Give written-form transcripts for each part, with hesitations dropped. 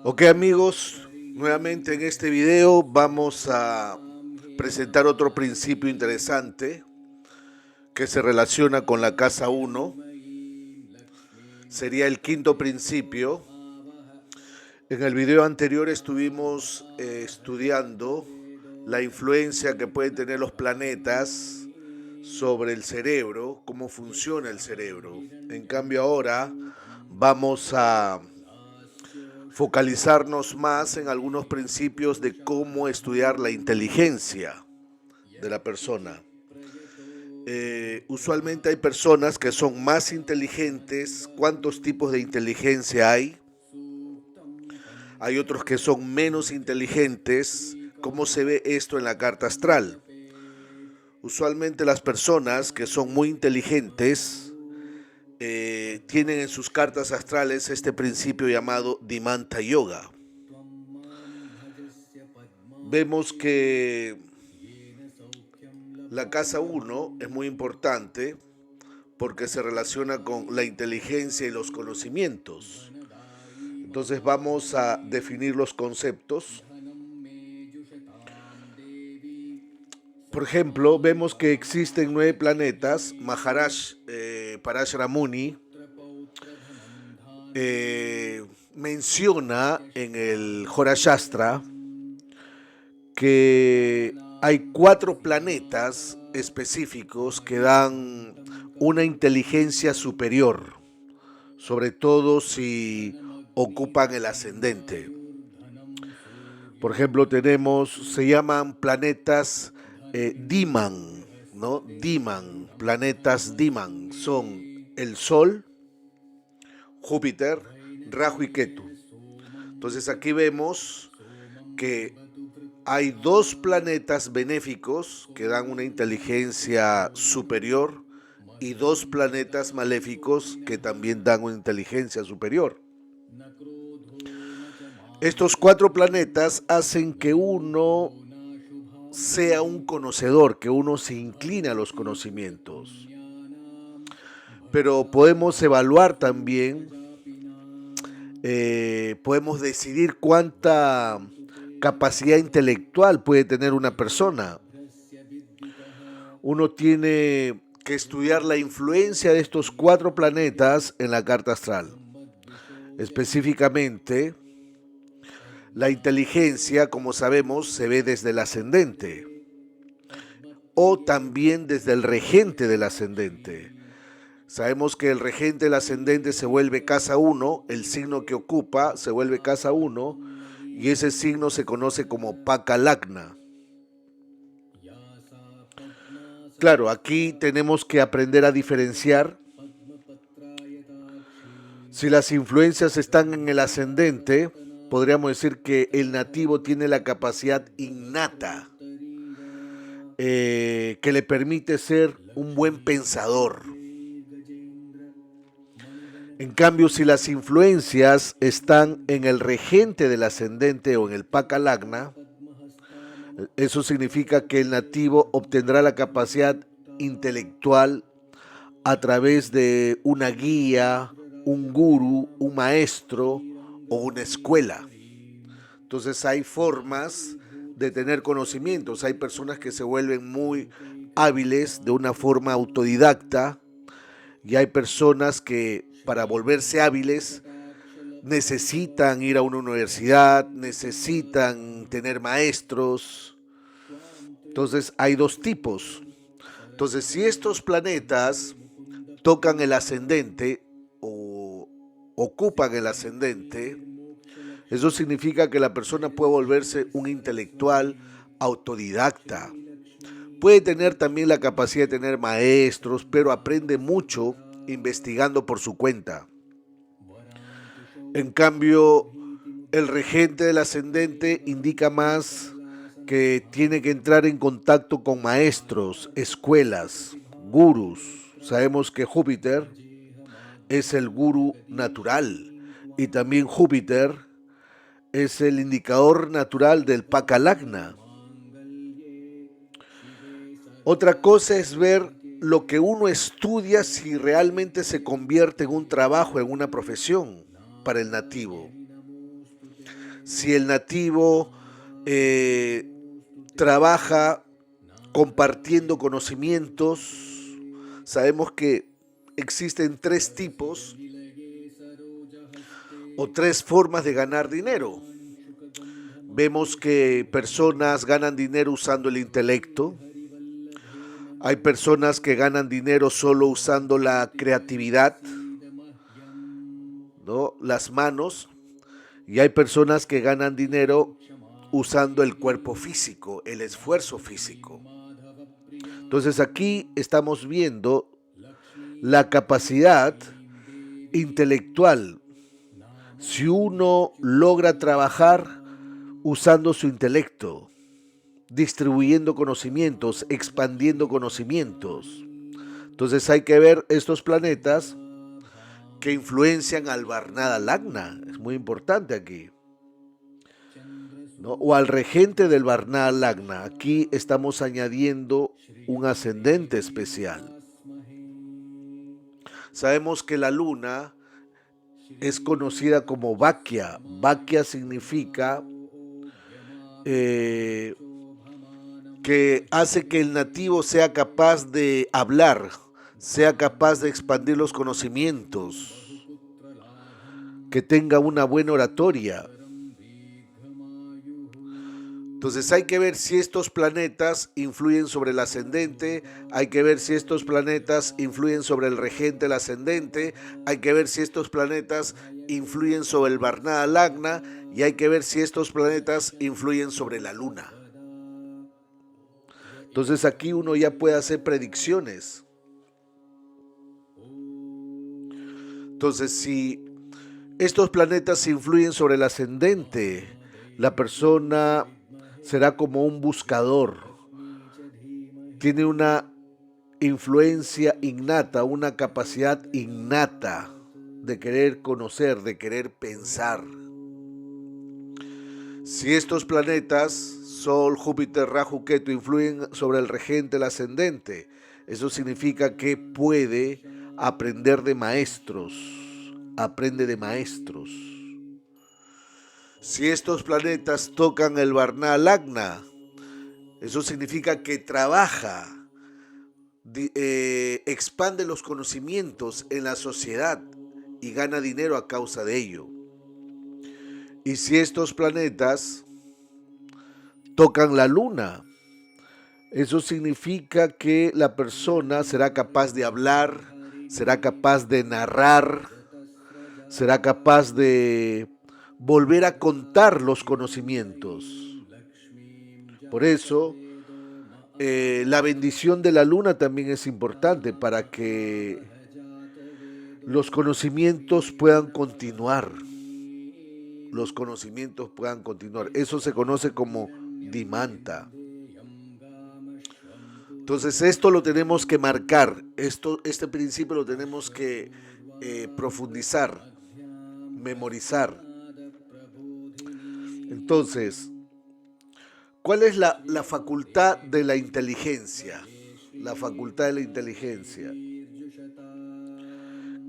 Ok amigos, nuevamente en este video vamos a presentar otro principio interesante que se relaciona con la casa uno. Sería el quinto principio. En el video anterior estuvimos estudiando la influencia que pueden tener los planetas sobre el cerebro, cómo funciona el cerebro. En cambio ahora vamos a focalizarnos más en algunos principios de cómo estudiar la inteligencia de la persona. Usualmente hay personas que son más inteligentes. ¿Cuántos tipos de inteligencia hay? Hay otros que son menos inteligentes. ¿Cómo se ve esto en la carta astral? Usualmente las personas que son muy inteligentes tienen en sus cartas astrales este principio llamado Dimanta Yoga. Vemos que la casa 1 es muy importante porque se relaciona con la inteligencia y los conocimientos. Entonces vamos a definir los conceptos. Por ejemplo, vemos que existen 9 planetas. Maharaj Parashramuni menciona en el Hora Shastra que hay 4 planetas específicos que dan una inteligencia superior, sobre todo si ocupan el ascendente. Por ejemplo, se llaman planetas Diman, ¿no? Diman, planetas Diman, son el Sol, Júpiter, Rahu y Ketu. Entonces aquí vemos que hay 2 planetas benéficos que dan una inteligencia superior y 2 planetas maléficos que también dan una inteligencia superior. Estos 4 planetas hacen que uno sea un conocedor, que uno se incline a los conocimientos. Pero podemos evaluar también, podemos decidir cuánta capacidad intelectual puede tener una persona. Uno tiene que estudiar la influencia de estos 4 planetas en la carta astral. Específicamente, la inteligencia, como sabemos, se ve desde el ascendente o también desde el regente del ascendente. Sabemos que el regente del ascendente se vuelve casa 1, el signo que ocupa se vuelve casa 1 y ese signo se conoce como Paka Lagna. Claro, aquí tenemos que aprender a diferenciar si las influencias están en el ascendente. Podríamos decir que el nativo tiene la capacidad innata que le permite ser un buen pensador. En cambio, si las influencias están en el regente del ascendente o en el Paka Lagna, eso significa que el nativo obtendrá la capacidad intelectual a través de una guía, un gurú, un maestro o una escuela. Entonces hay formas de tener conocimientos. Hay personas que se vuelven muy hábiles de una forma autodidacta y hay personas que para volverse hábiles necesitan ir a una universidad, necesitan tener maestros. Entonces hay 2 tipos. Entonces si estos planetas tocan el ascendente o ocupan el ascendente, eso significa que la persona puede volverse un intelectual autodidacta. Puede tener también la capacidad de tener maestros, pero aprende mucho investigando por su cuenta. En cambio, el regente del ascendente indica más que tiene que entrar en contacto con maestros, escuelas, gurús. Sabemos que Júpiter es el gurú natural y también Júpiter es el indicador natural del Paka Lagna. Otra cosa es ver lo que uno estudia si realmente se convierte en un trabajo, en una profesión para el nativo. Si el nativo trabaja compartiendo conocimientos, sabemos que existen tres tipos o tres formas de ganar dinero. Vemos que personas ganan dinero usando el intelecto. Hay personas que ganan dinero solo usando la creatividad, ¿no? Las manos. Y hay personas que ganan dinero usando el cuerpo físico, el esfuerzo físico. Entonces aquí estamos viendo la capacidad intelectual. Si uno logra trabajar usando su intelecto, distribuyendo conocimientos, expandiendo conocimientos. Entonces hay que ver estos planetas que influencian al Varnada Lagna. Es muy importante aquí, ¿no? O al regente del Varnada Lagna. Aquí estamos añadiendo un ascendente especial. Sabemos que la luna es conocida como Vakya. Vakya significa que hace que el nativo sea capaz de hablar, sea capaz de expandir los conocimientos, que tenga una buena oratoria. Entonces hay que ver si estos planetas influyen sobre el ascendente, hay que ver si estos planetas influyen sobre el regente del ascendente, hay que ver si estos planetas influyen sobre el Varnada Lagna y hay que ver si estos planetas influyen sobre la luna. Entonces aquí uno ya puede hacer predicciones. Entonces si estos planetas influyen sobre el ascendente, la persona será como un buscador. Tiene una influencia innata, una capacidad innata de querer conocer, de querer pensar. Si estos planetas, Sol, Júpiter, Rahu, Ketu, influyen sobre el regente, el ascendente, eso significa que puede aprender de maestros, aprende de maestros. Si estos planetas tocan el Varnada Lagna, eso significa que trabaja, expande los conocimientos en la sociedad y gana dinero a causa de ello. Y si estos planetas tocan la luna, eso significa que la persona será capaz de hablar, será capaz de narrar, será capaz de volver a contar los conocimientos. Por eso, la bendición de la luna también es importante para que los conocimientos puedan continuar. Los conocimientos puedan continuar. Eso se conoce como dimanta. Entonces esto lo tenemos que marcar, este principio lo tenemos que profundizar, memorizar. Entonces, ¿cuál es la facultad de la inteligencia? La facultad de la inteligencia.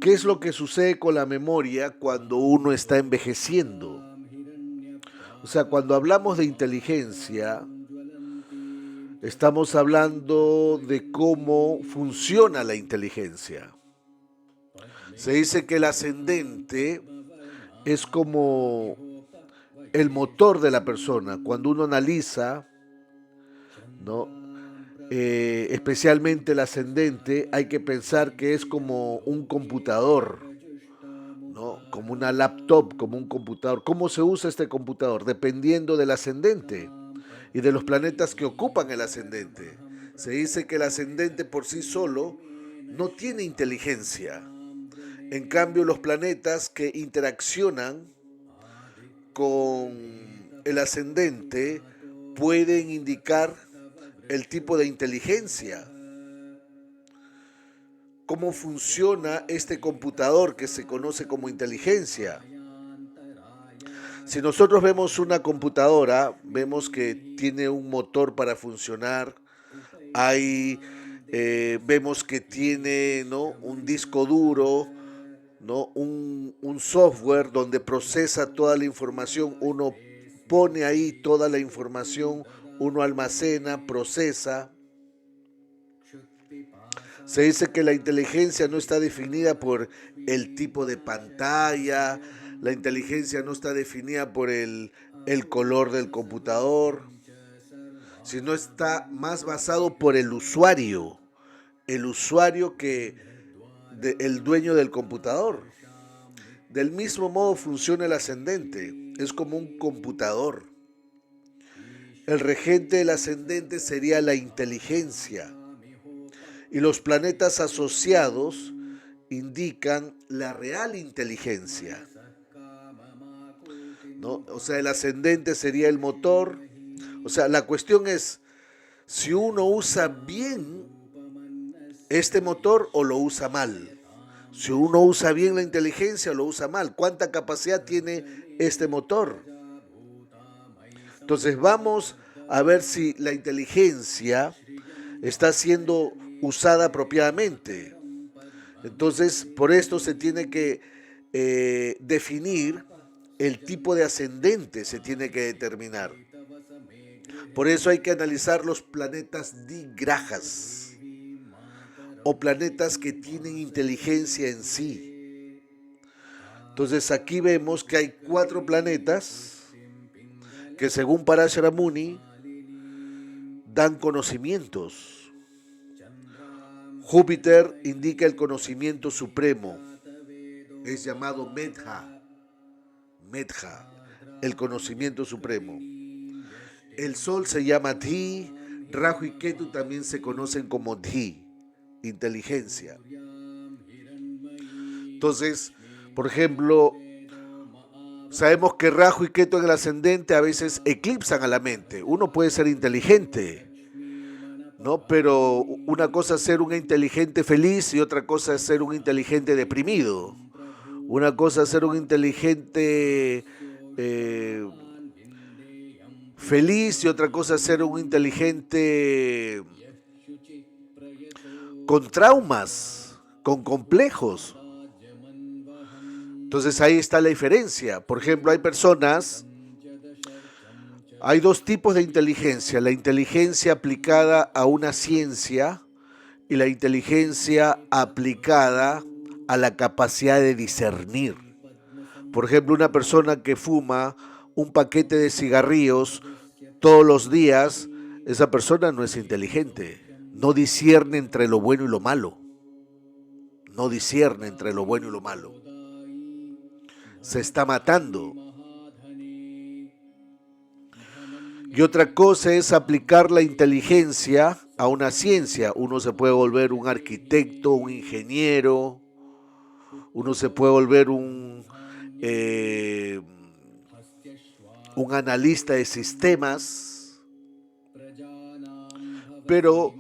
¿Qué es lo que sucede con la memoria cuando uno está envejeciendo? O sea, cuando hablamos de inteligencia, estamos hablando de cómo funciona la inteligencia. Se dice que el ascendente es como el motor de la persona. Cuando uno analiza, ¿no? Especialmente el ascendente, hay que pensar que es como un computador, ¿no? Como una laptop, como un computador. ¿Cómo se usa este computador? Dependiendo del ascendente y de los planetas que ocupan el ascendente. Se dice que el ascendente por sí solo no tiene inteligencia. En cambio, los planetas que interaccionan con el ascendente pueden indicar el tipo de inteligencia. ¿Cómo funciona este computador que se conoce como inteligencia? Si nosotros vemos una computadora, vemos que tiene un motor para funcionar, vemos que tiene, ¿no?, un disco duro, ¿no? Un software donde procesa toda la información, uno pone ahí toda la información, uno almacena, procesa. Se dice que la inteligencia no está definida por el tipo de pantalla, la inteligencia no está definida por el color del computador, sino está más basado por el usuario que el dueño del computador. Del mismo modo funciona el ascendente, es como un computador. El regente del ascendente sería la inteligencia y los planetas asociados indican la real inteligencia, ¿no? O sea, el ascendente sería el motor. O sea, la cuestión es si uno usa bien este motor o lo usa mal. Si uno usa bien la inteligencia o lo usa mal. ¿Cuánta capacidad tiene este motor? Entonces vamos a ver si la inteligencia está siendo usada apropiadamente. Entonces, por esto se tiene que definir el tipo de ascendente, se tiene que determinar. Por eso hay que analizar los planetas digrajas o planetas que tienen inteligencia en sí. Entonces aquí vemos que hay 4 planetas que según Parashara Muni dan conocimientos. Júpiter indica el conocimiento supremo, es llamado Medha, el conocimiento supremo. El Sol se llama Dhi, Rahu y Ketu también se conocen como Dhi, inteligencia. Entonces, por ejemplo, sabemos que Rahu y Ketu en el ascendente a veces eclipsan a la mente. Uno puede ser inteligente, ¿no? Pero una cosa es ser un inteligente feliz y otra cosa es ser un inteligente deprimido. Una cosa es ser un inteligente feliz y otra cosa es ser un inteligente con traumas, con complejos. Entonces ahí está la diferencia. Por ejemplo, hay 2 tipos de inteligencia. La inteligencia aplicada a una ciencia y la inteligencia aplicada a la capacidad de discernir. Por ejemplo, una persona que fuma un paquete de cigarrillos todos los días, esa persona no es inteligente. No discierne entre lo bueno y lo malo. No discierne entre lo bueno y lo malo. Se está matando. Y otra cosa es aplicar la inteligencia a una ciencia. Uno se puede volver un arquitecto, un ingeniero, uno se puede volver un analista de sistemas, pero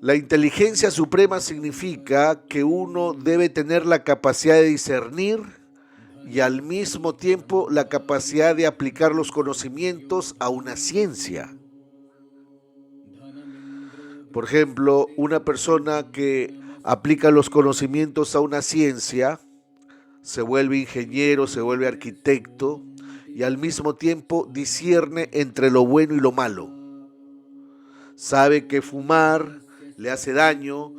la inteligencia suprema significa que uno debe tener la capacidad de discernir y al mismo tiempo la capacidad de aplicar los conocimientos a una ciencia. Por ejemplo, una persona que aplica los conocimientos a una ciencia se vuelve ingeniero, se vuelve arquitecto y al mismo tiempo discierne entre lo bueno y lo malo. Sabe que fumar le hace daño,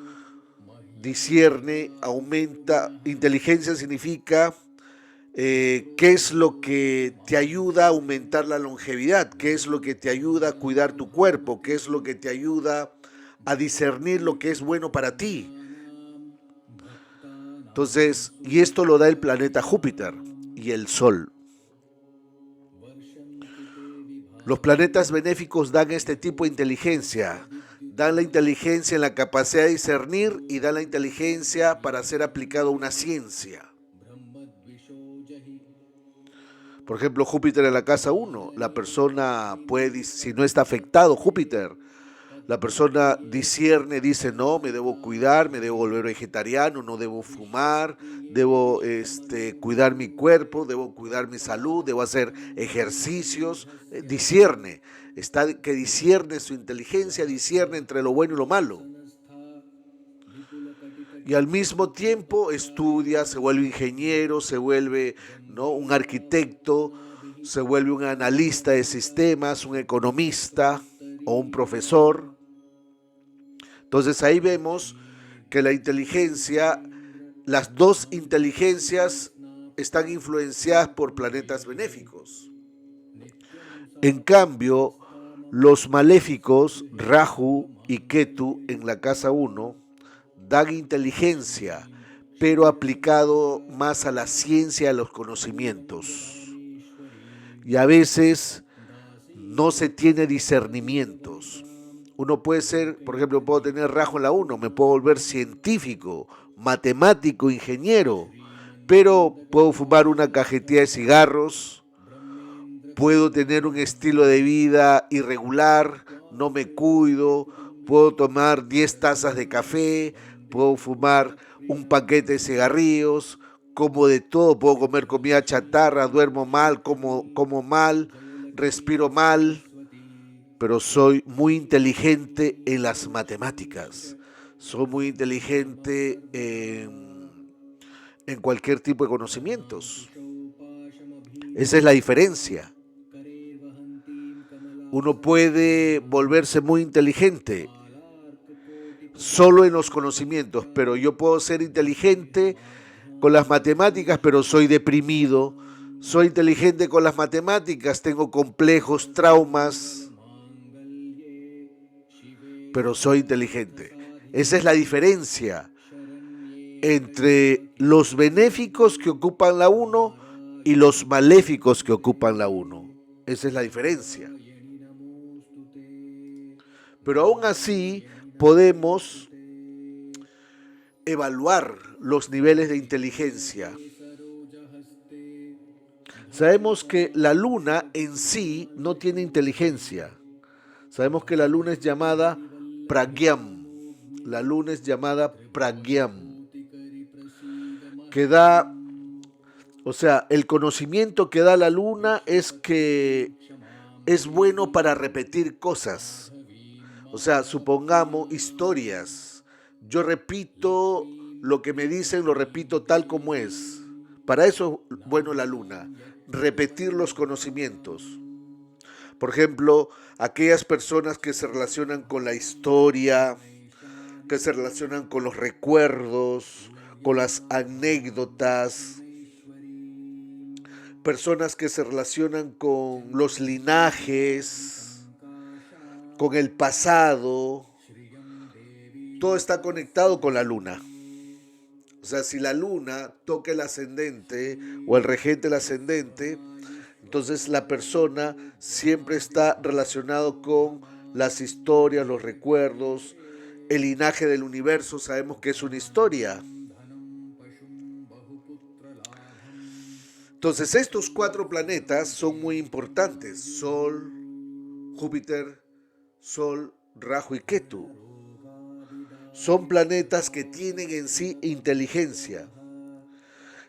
discierne, aumenta. Inteligencia significa qué es lo que te ayuda a aumentar la longevidad, qué es lo que te ayuda a cuidar tu cuerpo, qué es lo que te ayuda a discernir lo que es bueno para ti. Entonces, y esto lo da el planeta Júpiter y el Sol. Los planetas benéficos dan este tipo de inteligencia. Dan la inteligencia en la capacidad de discernir y dan la inteligencia para ser aplicado a una ciencia. Por ejemplo, Júpiter en la casa 1, la persona puede, si no está afectado Júpiter, la persona discierne, dice, no, me debo cuidar, me debo volver vegetariano, no debo fumar, debo cuidar mi cuerpo, debo cuidar mi salud, debo hacer ejercicios, discierne, que discierne su inteligencia, discierne entre lo bueno y lo malo. y al mismo tiempo estudia, se vuelve ingeniero, se vuelve, ¿no?, un arquitecto, se vuelve un analista de sistemas, un economista o un profesor. Entonces ahí vemos que la inteligencia, las dos inteligencias están influenciadas por planetas benéficos. En cambio, los maléficos, Rahu y Ketu en la casa 1, dan inteligencia, pero aplicado más a la ciencia, a los conocimientos. Y a veces no se tiene discernimientos. Uno puede ser, por ejemplo, puedo tener Rahu en la 1, me puedo volver científico, matemático, ingeniero, pero puedo fumar una cajetilla de cigarros, puedo tener un estilo de vida irregular, no me cuido, puedo tomar 10 tazas de café, puedo fumar un paquete de cigarrillos, como de todo, puedo comer comida chatarra, duermo mal, como mal, respiro mal, pero soy muy inteligente en las matemáticas, soy muy inteligente en cualquier tipo de conocimientos. Esa es la diferencia. Uno puede volverse muy inteligente solo en los conocimientos, pero yo puedo ser inteligente con las matemáticas, pero soy deprimido. Soy inteligente con las matemáticas, tengo complejos, traumas, pero soy inteligente. Esa es la diferencia entre los benéficos que ocupan la 1 y los maléficos que ocupan la 1. Esa es la diferencia. Pero aún así podemos evaluar los niveles de inteligencia. Sabemos que la luna en sí no tiene inteligencia. Sabemos que la luna es llamada Pragyam. La luna es llamada Pragyam. Que da, o sea, el conocimiento que da la luna es que es bueno para repetir cosas. O sea, supongamos historias. Yo repito lo que me dicen, lo repito tal como es. Para eso es bueno la luna, repetir los conocimientos. Por ejemplo, aquellas personas que se relacionan con la historia, que se relacionan con los recuerdos, con las anécdotas, personas que se relacionan con los linajes, con el pasado, todo está conectado con la luna. O sea, si la luna toca el ascendente o el regente del ascendente, entonces la persona siempre está relacionado con las historias, los recuerdos, el linaje del universo, sabemos que es una historia. Entonces estos 4 planetas son muy importantes: Sol, Júpiter, Sol, Rahu y Ketu. Son planetas que tienen en sí inteligencia.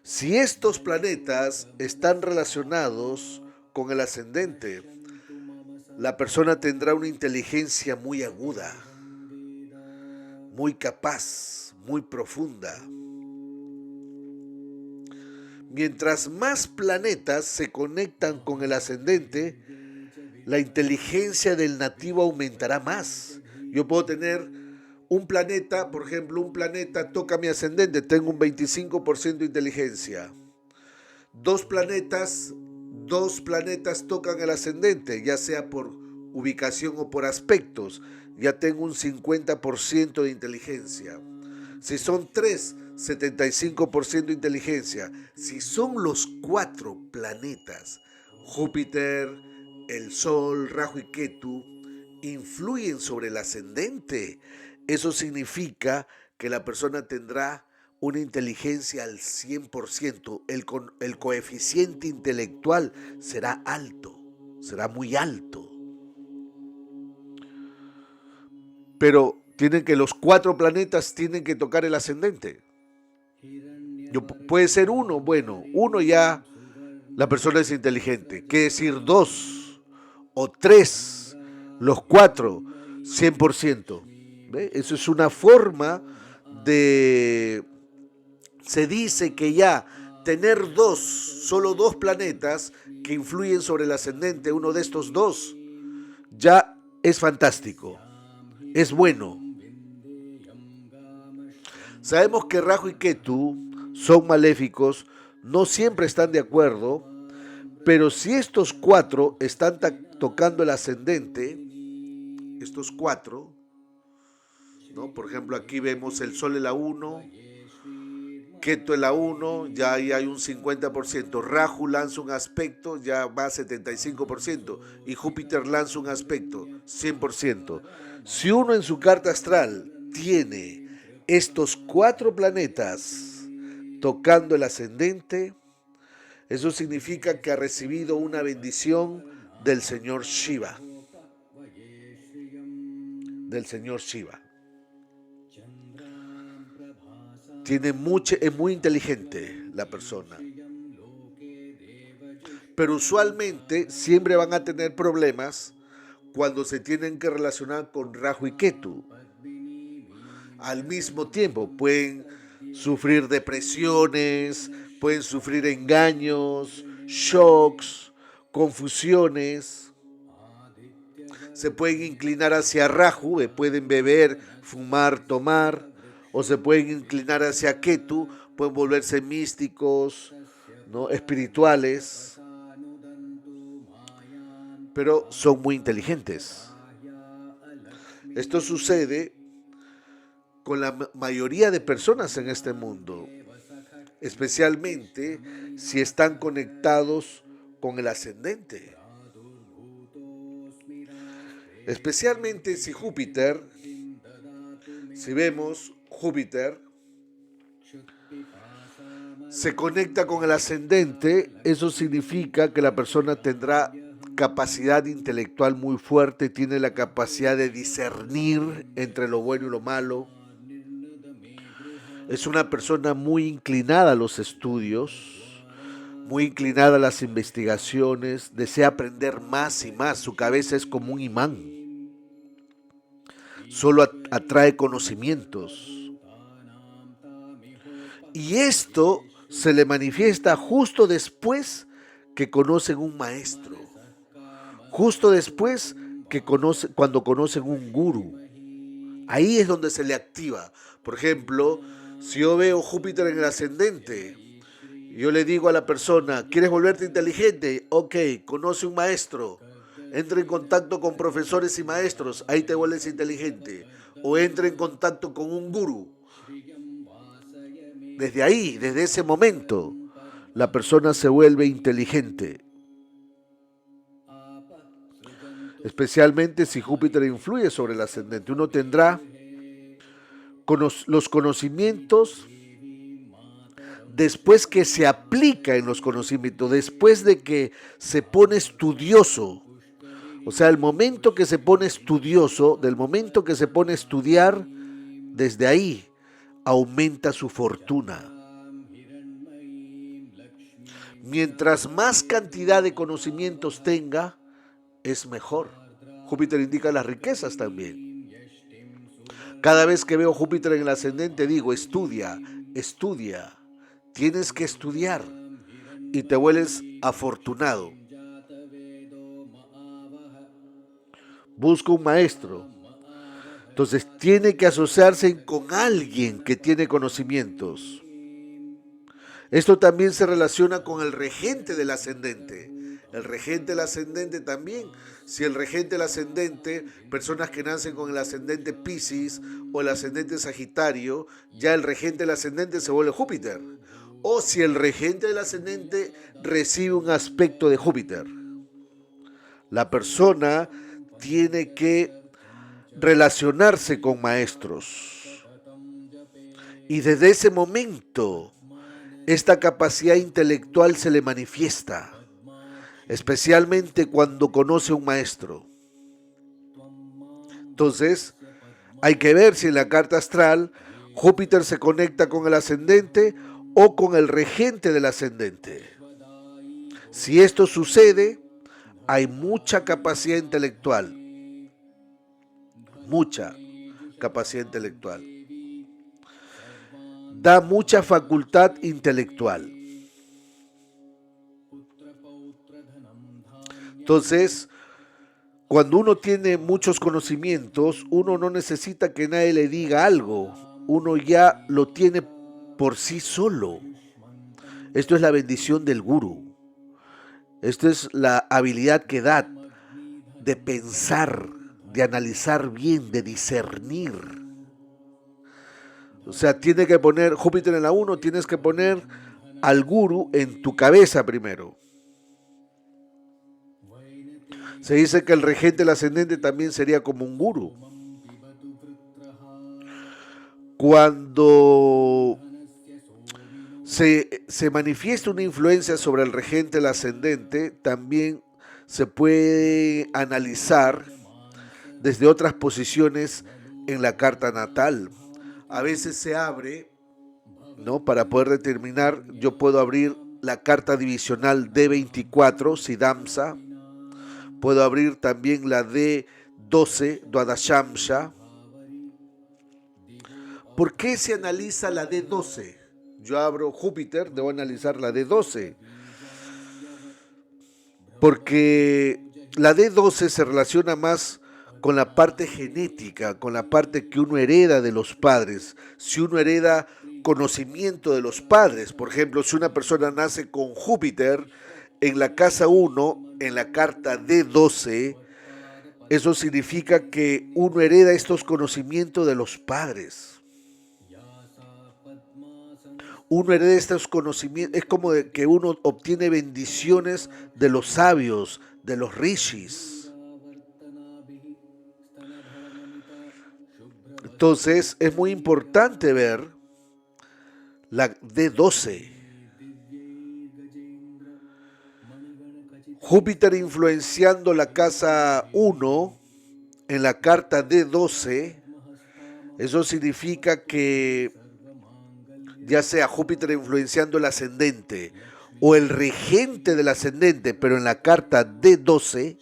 Si estos planetas están relacionados con el ascendente, la persona tendrá una inteligencia muy aguda, muy capaz, muy profunda. Mientras más planetas se conectan con el ascendente, la inteligencia del nativo aumentará más. Yo puedo tener un planeta, por ejemplo, un planeta toca mi ascendente, tengo un 25% de inteligencia. Dos planetas tocan el ascendente, ya sea por ubicación o por aspectos, ya tengo un 50% de inteligencia. Si son 3, 75% de inteligencia. Si son los 4 planetas, Júpiter, el Sol, Rahu y Ketu, influyen sobre el ascendente, eso significa que la persona tendrá una inteligencia al 100%, el coeficiente intelectual será alto, será muy alto. Pero los 4 planetas tienen que tocar el ascendente. Puede ser uno, bueno, uno ya la persona es inteligente. ¿Qué decir 2 o 3? Los 4, 100%. ¿Ve? Eso es una forma de... Se dice que ya tener solo dos planetas que influyen sobre el ascendente, uno de estos dos, ya es fantástico, es bueno. Sabemos que Rahu y Ketu son maléficos, no siempre están de acuerdo, pero si estos cuatro están tocando el ascendente, estos cuatro, ¿no? Por ejemplo, aquí vemos el Sol en la 1, Ketu en la 1, ya ahí hay un 50%. Rahu lanza un aspecto, ya va a 75%. Y Júpiter lanza un aspecto, 100%. Si uno en su carta astral tiene estos cuatro planetas tocando el ascendente, eso significa que ha recibido una bendición del señor Shiva. Del señor Shiva. Es muy inteligente la persona. Pero usualmente siempre van a tener problemas cuando se tienen que relacionar con Rahu y Ketu. Al mismo tiempo pueden sufrir depresiones, pueden sufrir engaños, shocks, confusiones. Se pueden inclinar hacia Rahu, pueden beber, fumar, tomar, o se pueden inclinar hacia Ketu, pueden volverse místicos, ¿no? Espirituales, pero son muy inteligentes. Esto sucede con la mayoría de personas en este mundo, especialmente si están conectados con el ascendente. Especialmente si Júpiter, si vemos Júpiter, se conecta con el ascendente, eso significa que la persona tendrá capacidad intelectual muy fuerte, tiene la capacidad de discernir entre lo bueno y lo malo. Es una persona muy inclinada a los estudios, muy inclinada a las investigaciones, desea aprender más y más, su cabeza es como un imán, solo atrae conocimientos. Y esto se le manifiesta justo después que conocen un maestro, justo después que cuando conocen un gurú. Ahí es donde se le activa. Por ejemplo, si yo veo Júpiter en el ascendente, yo le digo a la persona, ¿quieres volverte inteligente? Ok, conoce un maestro, entra en contacto con profesores y maestros, ahí te vuelves inteligente. O entra en contacto con un gurú. Desde ahí, desde ese momento, la persona se vuelve inteligente. Especialmente si Júpiter influye sobre el ascendente. Uno tendrá los conocimientos después que se aplica en los conocimientos, después de que se pone estudioso. O sea, el momento que se pone estudioso, del momento que se pone a estudiar, desde ahí aumenta su fortuna. Mientras más cantidad de conocimientos tenga, es mejor. Júpiter indica las riquezas también. Cada vez que veo Júpiter en el ascendente digo, estudia, estudia. Tienes que estudiar y te vuelves afortunado. Busca un maestro. Entonces tiene que asociarse con alguien que tiene conocimientos. Esto también se relaciona con el regente del ascendente. El regente del ascendente también. Si el regente del ascendente, personas que nacen con el ascendente Piscis o el ascendente Sagitario, ya el regente del ascendente se vuelve Júpiter. O si el regente del ascendente recibe un aspecto de Júpiter. La persona tiene que relacionarse con maestros. Y desde ese momento, esta capacidad intelectual se le manifiesta, especialmente cuando conoce un maestro. Entonces, hay que ver si en la carta astral Júpiter se conecta con el ascendente o con el regente del ascendente. Si esto sucede, hay mucha capacidad intelectual. Mucha capacidad intelectual. da mucha facultad intelectual. Entonces, cuando uno tiene muchos conocimientos, uno no necesita que nadie le diga algo. Uno ya lo tiene por sí solo. Esto es la bendición del gurú. Esto es la habilidad que da de pensar, de analizar bien, de discernir. O sea, tiene que poner Júpiter en la 1, tienes que poner al gurú en tu cabeza primero. Se dice que el regente del ascendente también sería como un gurú. Cuando se manifiesta una influencia sobre el regente del ascendente, también se puede analizar desde otras posiciones en la carta natal. A veces se abre, ¿no? Para poder determinar, yo puedo abrir la carta divisional D24, Siddhamsa, puedo abrir también la D12, Dwadashamsha. ¿Por qué se analiza la D12? Yo abro Júpiter, debo analizar la D12. Porque la D12 se relaciona más con la parte genética, con la parte que uno hereda de los padres. Si uno hereda conocimiento de los padres, por ejemplo, si una persona nace con Júpiter en la casa 1, en la carta D12, eso significa que uno hereda estos conocimientos de los padres. Uno hereda estos conocimientos, es como que uno obtiene bendiciones de los sabios, de los rishis. Entonces es muy importante ver la D12. Júpiter influenciando la casa 1 en la carta D12, eso significa que ya sea Júpiter influenciando el ascendente o el regente del ascendente, pero en la carta D12,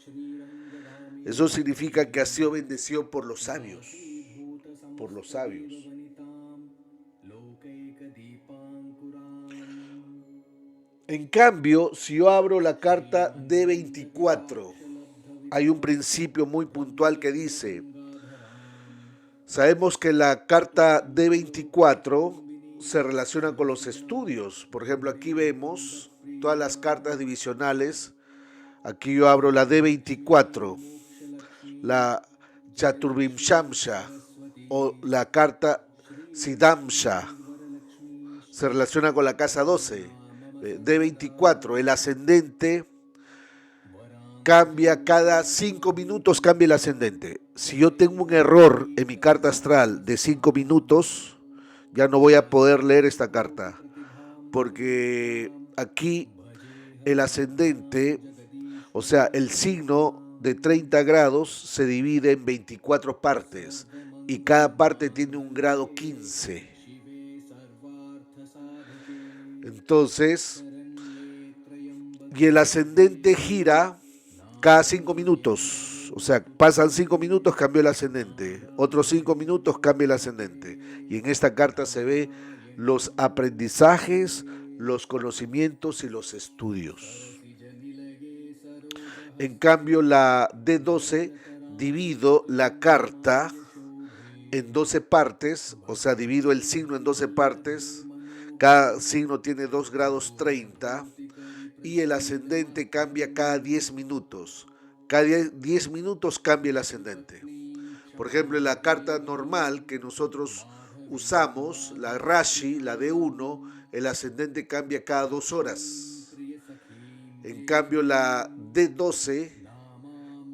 eso significa que ha sido bendecido por los sabios, por los sabios. En cambio, si yo abro la carta D24, hay un principio muy puntual que dice, sabemos que la carta D24 se relaciona con los estudios. Por ejemplo, aquí vemos todas las cartas divisionales. Aquí yo abro la D24, la Chaturbimshamsha o la carta Siddhamsha. Se relaciona con la casa 12. D24, el ascendente cambia cada 5 minutos, cambia el ascendente. Si yo tengo un error en mi carta astral de 5 minutos, ya no voy a poder leer esta carta, porque aquí el ascendente, o sea, el signo de 30 grados se divide en 24 partes y cada parte tiene un grado 15. Entonces, y el ascendente gira cada 5 minutos. O sea, pasan 5 minutos, cambia el ascendente. Otros 5 minutos, cambia el ascendente. Y en esta carta se ve los aprendizajes, los conocimientos y los estudios. En cambio, la D12 divido la carta en 12 partes, o sea, divido el signo en 12 partes. Cada signo tiene 2 grados 30 y el ascendente cambia cada 10 minutos. Cada 10 minutos cambia el ascendente. Por ejemplo, en la carta normal que nosotros usamos, la Rashi, la D1, el ascendente cambia cada 2 horas. En cambio, la D12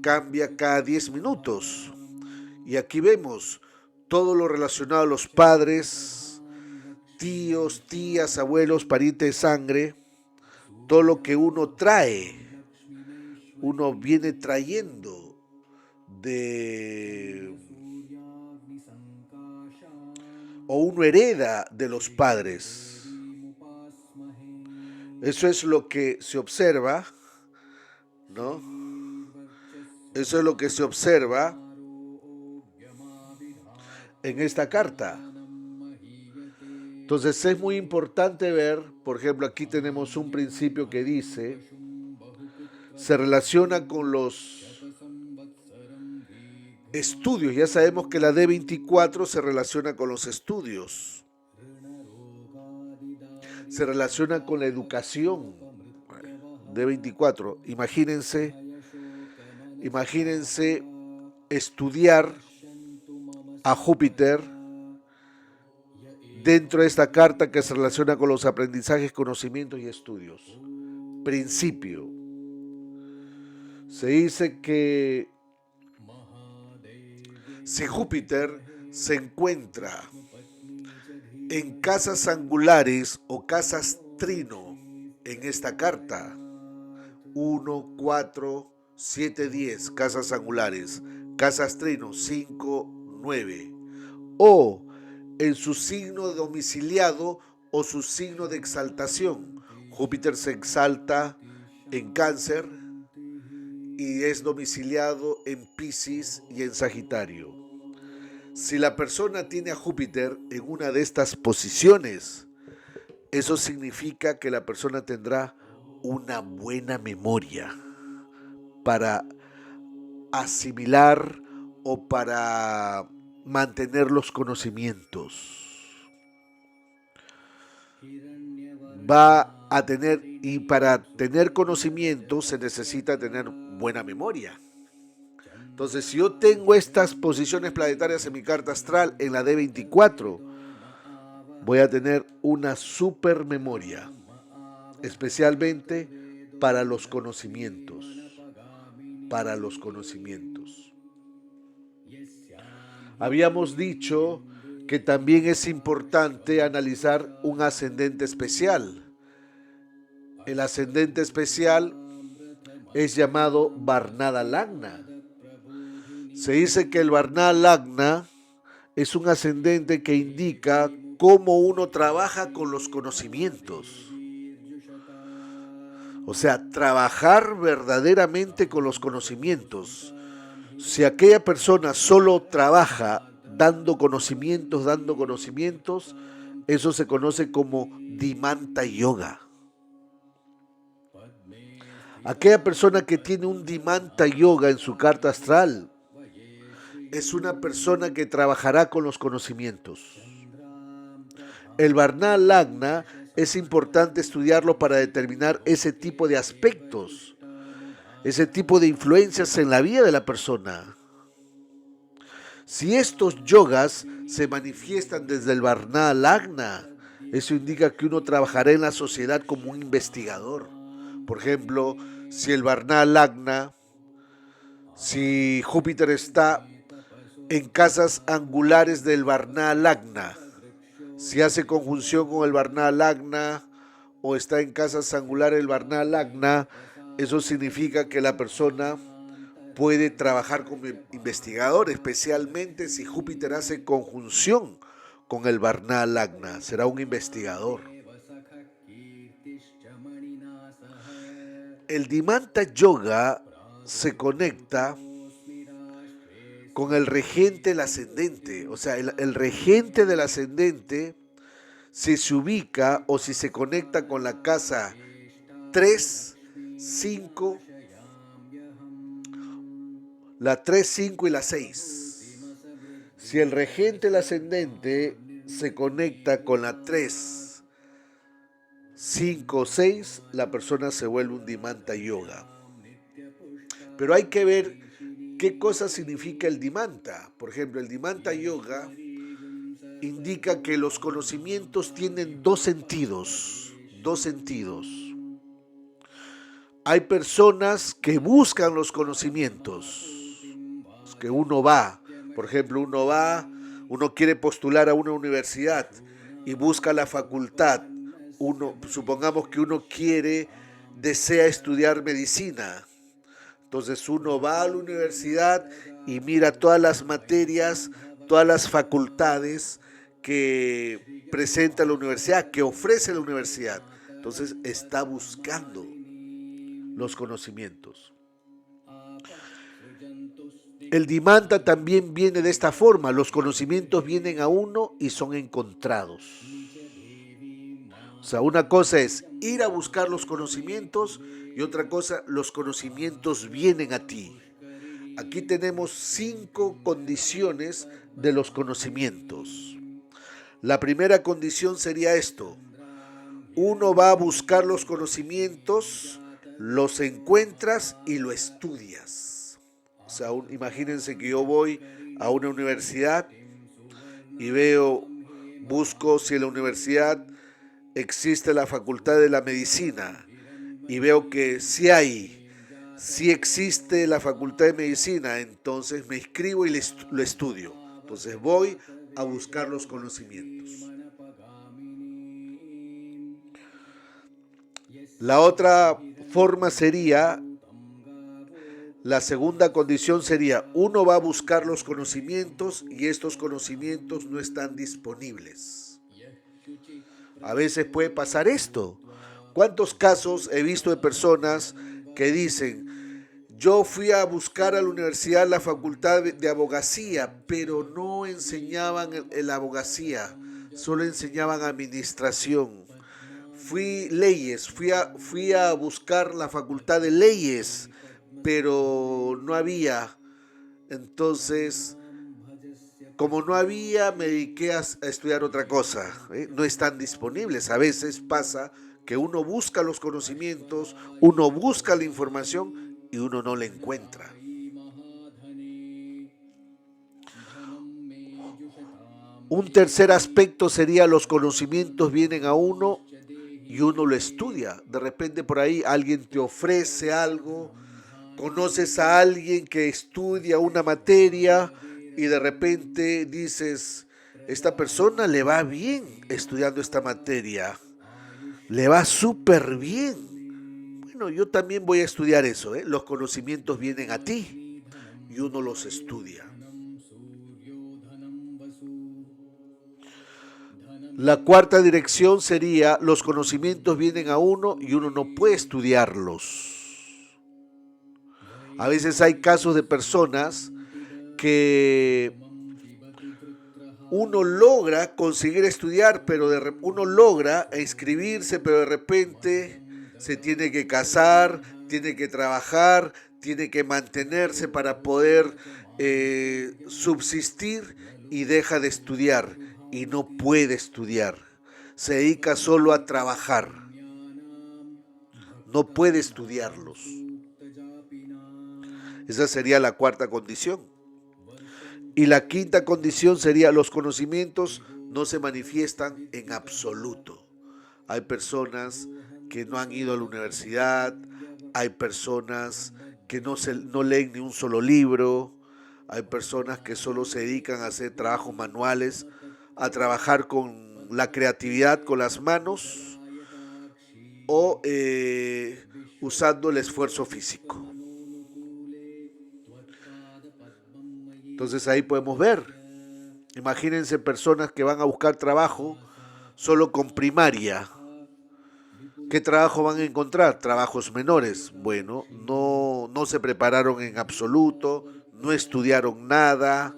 cambia cada 10 minutos. Y aquí vemos todo lo relacionado a los padres, tíos, tías, abuelos, parientes de sangre, todo lo que uno trae, uno viene trayendo o uno hereda de los padres. Eso es lo que se observa, ¿no? Eso es lo que se observa en esta carta. Entonces es muy importante ver, por ejemplo, aquí tenemos un principio que dice, se relaciona con los estudios. Ya sabemos que la D24 se relaciona con los estudios, se relaciona con la educación. D24, imagínense estudiar a Júpiter dentro de esta carta que se relaciona con los aprendizajes, conocimientos y estudios. Principio. Se dice que si Júpiter se encuentra en casas angulares o casas trino en esta carta, 1, 4, 7, 10, casas angulares, casas trino, 5, 9, o en su signo domiciliado o su signo de exaltación. Júpiter se exalta en Cáncer y es domiciliado en Piscis y en Sagitario. Si la persona tiene a Júpiter en una de estas posiciones, eso significa que la persona tendrá una buena memoria para asimilar o para mantener los conocimientos. Va a tener, y para tener conocimiento se necesita tener buena memoria. Entonces, si yo tengo estas posiciones planetarias en mi carta astral en la D24, voy a tener una super memoria, especialmente para los conocimientos. Para los conocimientos. Habíamos dicho que también es importante analizar un ascendente especial. El ascendente especial es llamado Varnada Lagna. Se dice que el Varnada Lagna es un ascendente que indica cómo uno trabaja con los conocimientos. O sea, trabajar verdaderamente con los conocimientos. Si aquella persona solo trabaja dando conocimientos, eso se conoce como Dimanta Yoga. Aquella persona que tiene un Dimanta Yoga en su carta astral es una persona que trabajará con los conocimientos. El Varnada Lagna es importante estudiarlo para determinar ese tipo de aspectos, ese tipo de influencias en la vida de la persona. Si estos yogas se manifiestan desde el Varnada Lagna, eso indica que uno trabajará en la sociedad como un investigador. Por ejemplo, si el Varnada Lagna, si Júpiter está en casas angulares del Varnada Lagna, si hace conjunción con el Varnada Lagna o está en casas angulares del Varnada Lagna, eso significa que la persona puede trabajar como investigador, especialmente si Júpiter hace conjunción con el Varnada Lagna, será un investigador. El Dimanta Yoga se conecta con el regente del ascendente, o sea, el regente del ascendente, si se ubica o si se conecta con la casa 3, 5, la 3, 5 y la 6. Si el regente del ascendente se conecta con la 3, 5, 6, la persona se vuelve un Dimanta Yoga. Pero hay que ver qué cosa significa el Dimanta. Por ejemplo, el Dimanta Yoga indica que los conocimientos tienen dos sentidos. Hay personas que buscan los conocimientos, que uno va, por ejemplo, uno quiere postular a una universidad y busca la facultad. Supongamos que uno desea estudiar medicina. Entonces uno va a la universidad y mira todas las materias, todas las facultades que presenta la universidad, que ofrece la universidad. Entonces está buscando los conocimientos. El Dimanta también viene de esta forma, los conocimientos vienen a uno y son encontrados. O sea, una cosa es ir a buscar los conocimientos y otra cosa, los conocimientos vienen a ti. Aquí tenemos 5 condiciones de los conocimientos. La primera condición sería esto. Uno va a buscar los conocimientos, los encuentras y lo estudias. O sea, imagínense que yo voy a una universidad y busco si en la universidad existe la facultad de la medicina y veo que sí existe la facultad de medicina, entonces me inscribo y lo estudio. Entonces voy a buscar los conocimientos. La otra forma sería, la segunda condición sería, uno va a buscar los conocimientos y estos conocimientos no están disponibles. A veces puede pasar esto. ¿Cuántos casos he visto de personas que dicen, yo fui a buscar a la universidad la facultad de abogacía, pero no enseñaban la abogacía, solo enseñaban administración? Fui a buscar la facultad de leyes, pero no había. Entonces, como no había, me dediqué a estudiar otra cosa. No están disponibles. A veces pasa que uno busca los conocimientos, uno busca la información y uno no la encuentra. Un tercer aspecto sería los conocimientos vienen a uno y uno lo estudia. De repente por ahí alguien te ofrece algo, conoces a alguien que estudia una materia y de repente dices, esta persona le va bien estudiando esta materia, le va súper bien. Bueno, yo también voy a estudiar eso, ¿eh? Los conocimientos vienen a ti y uno los estudia. La cuarta dirección sería, los conocimientos vienen a uno y uno no puede estudiarlos. A veces hay casos de personas que uno logra conseguir estudiar, pero uno logra inscribirse, pero de repente se tiene que casar, tiene que trabajar, tiene que mantenerse para poder subsistir y deja de estudiar y no puede estudiar. Se dedica solo a trabajar. No puede estudiarlos. Esa sería la cuarta condición. Y la quinta condición sería los conocimientos no se manifiestan en absoluto. Hay personas que no han ido a la universidad, hay personas que no leen ni un solo libro, hay personas que solo se dedican a hacer trabajos manuales, a trabajar con la creatividad, con las manos o usando el esfuerzo físico. Entonces ahí podemos ver, imagínense personas que van a buscar trabajo solo con primaria. ¿Qué trabajo van a encontrar? Trabajos menores. Bueno, no se prepararon en absoluto, no estudiaron nada,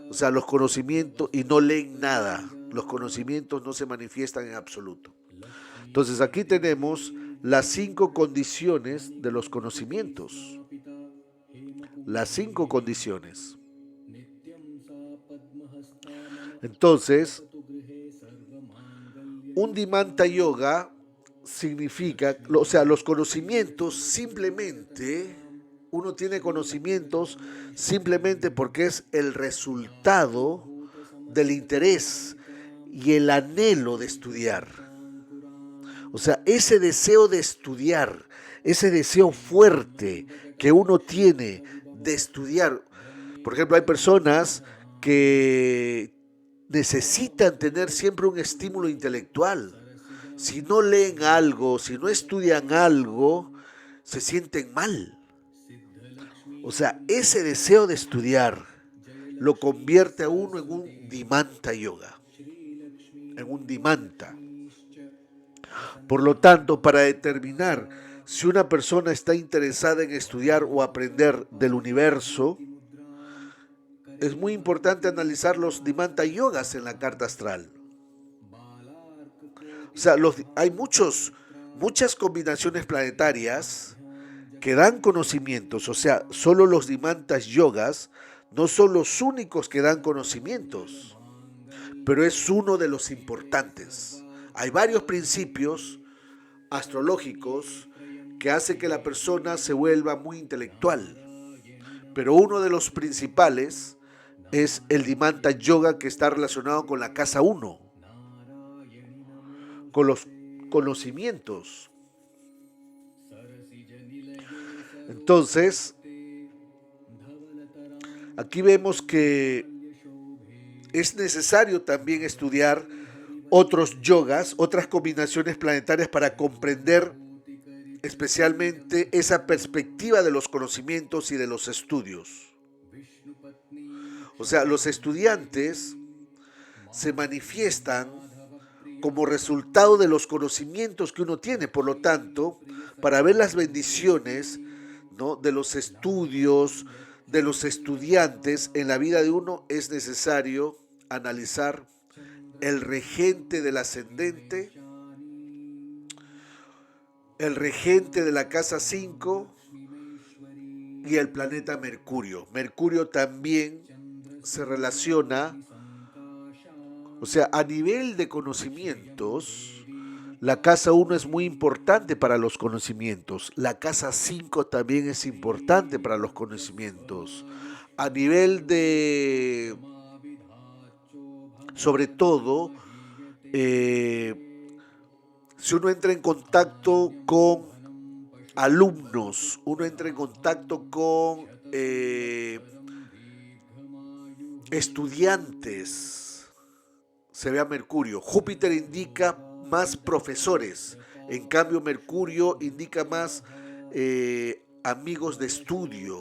o sea, los conocimientos, y no leen nada. Los conocimientos no se manifiestan en absoluto. Entonces aquí tenemos las 5 condiciones de los conocimientos. Las 5 condiciones. Entonces, un Dimanta Yoga significa, o sea, los conocimientos simplemente, uno tiene conocimientos simplemente porque es el resultado del interés y el anhelo de estudiar. O sea, ese deseo de estudiar, ese deseo fuerte que uno tiene de estudiar. Por ejemplo, hay personas que necesitan tener siempre un estímulo intelectual. Si no leen algo, si no estudian algo, se sienten mal. O sea, ese deseo de estudiar lo convierte a uno en un Dimanta Yoga, en un Dimanta. Por lo tanto, para determinar si una persona está interesada en estudiar o aprender del universo, es muy importante analizar los Dimanta Yogas en la carta astral. O sea, hay muchas combinaciones planetarias que dan conocimientos. O sea, solo los Dimantas Yogas no son los únicos que dan conocimientos, pero es uno de los importantes. Hay varios principios astrológicos que hacen que la persona se vuelva muy intelectual, pero uno de los principales es el Dimanta Yoga, que está relacionado con la casa uno, con los conocimientos. Entonces, aquí vemos que es necesario también estudiar otros yogas, otras combinaciones planetarias para comprender especialmente esa perspectiva de los conocimientos y de los estudios. O sea, los estudiantes se manifiestan como resultado de los conocimientos que uno tiene. Por lo tanto, para ver las bendiciones, ¿no?, de los estudios, de los estudiantes en la vida de uno, es necesario analizar el regente del ascendente, el regente de la casa 5 y el planeta Mercurio. Mercurio también se relaciona, o sea, a nivel de conocimientos, la casa 1 es muy importante para los conocimientos. La casa 5 también es importante para los conocimientos. A nivel de, sobre todo, si uno entra en contacto con alumnos, uno entra en contacto con estudiantes, se ve a Mercurio. Júpiter indica más profesores, en cambio Mercurio indica más amigos de estudio,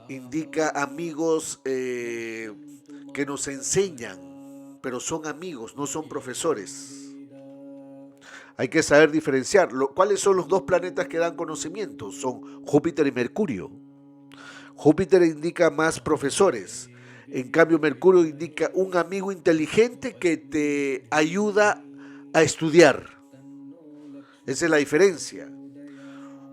indica amigos que nos enseñan, pero son amigos, no son profesores. Hay que saber diferenciar. ¿Cuáles son los dos planetas que dan conocimiento? Son Júpiter y Mercurio. Júpiter indica más profesores. En cambio, Mercurio indica un amigo inteligente que te ayuda a estudiar. Esa es la diferencia.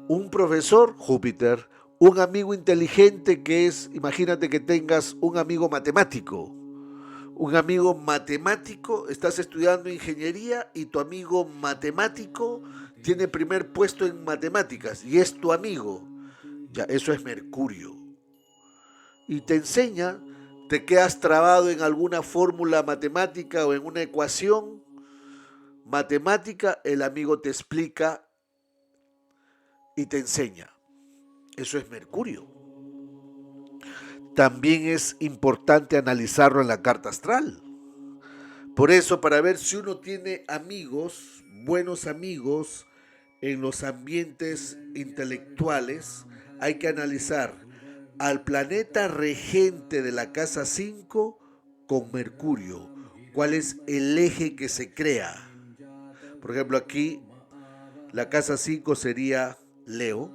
Un profesor, Júpiter. Un amigo inteligente que es, imagínate que tengas un amigo matemático. Un amigo matemático, estás estudiando ingeniería y tu amigo matemático tiene primer puesto en matemáticas y es tu amigo. Ya, eso es Mercurio. Y te enseña, te quedas trabado en alguna fórmula matemática o en una ecuación matemática, el amigo te explica y te enseña. Eso es Mercurio. También es importante analizarlo en la carta astral. Por eso, para ver si uno tiene amigos, buenos amigos, en los ambientes intelectuales, hay que analizar al planeta regente de la casa 5 con Mercurio. ¿Cuál es el eje que se crea? Por ejemplo, aquí la casa 5 sería Leo,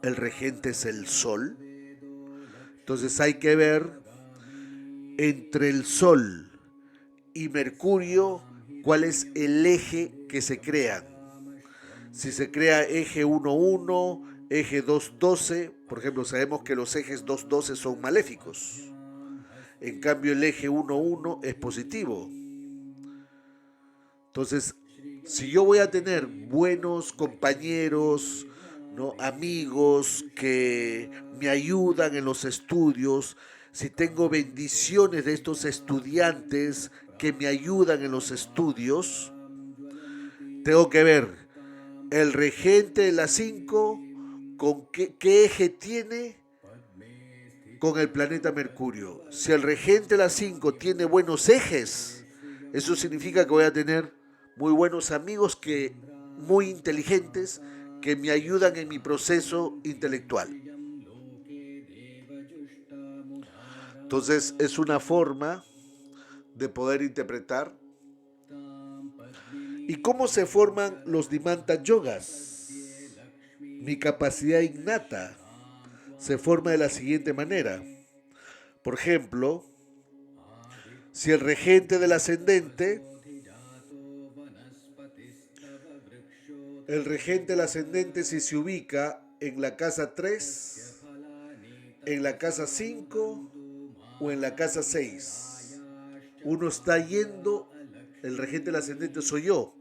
el regente es el Sol. Entonces hay que ver entre el Sol y Mercurio cuál es el eje que se crean. Si se crea eje 1-1, eje 2-12, por ejemplo, sabemos que los ejes 2-12 son maléficos. En cambio, el eje 1-1 es positivo. Entonces, si yo voy a tener buenos compañeros, ¿no?, amigos que me ayudan en los estudios, si tengo bendiciones de estos estudiantes que me ayudan en los estudios, tengo que ver el regente de la 5 con qué eje tiene con el planeta Mercurio. Si el regente de la 5 tiene buenos ejes, eso significa que voy a tener muy buenos amigos muy inteligentes que me ayudan en mi proceso intelectual. Entonces es una forma de poder interpretar. ¿Y cómo se forman los Dimanta Yogas? Mi capacidad innata se forma de la siguiente manera. Por ejemplo, si el regente del ascendente El regente del ascendente, si se ubica en la casa 3, en la casa 5 o en la casa 6, uno está yendo, el regente del ascendente soy yo,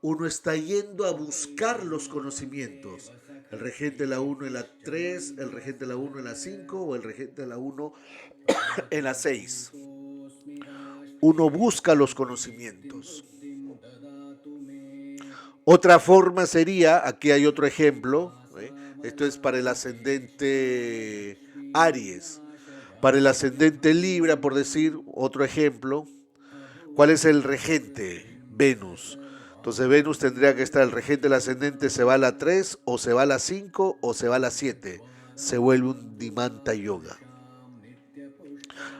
uno está yendo a buscar los conocimientos. El regente de la 1 en la 3, el regente de la 1 en la 5 o el regente de la 1 en la 6. Uno busca los conocimientos. Otra forma sería, aquí hay otro ejemplo, esto es para el ascendente Aries, para el ascendente Libra, por decir otro ejemplo. ¿Cuál es el regente? Venus. Entonces Venus tendría que estar, el regente del ascendente se va a la 3 o se va a la 5 o se va a la 7. Se vuelve un Dimanta Yoga.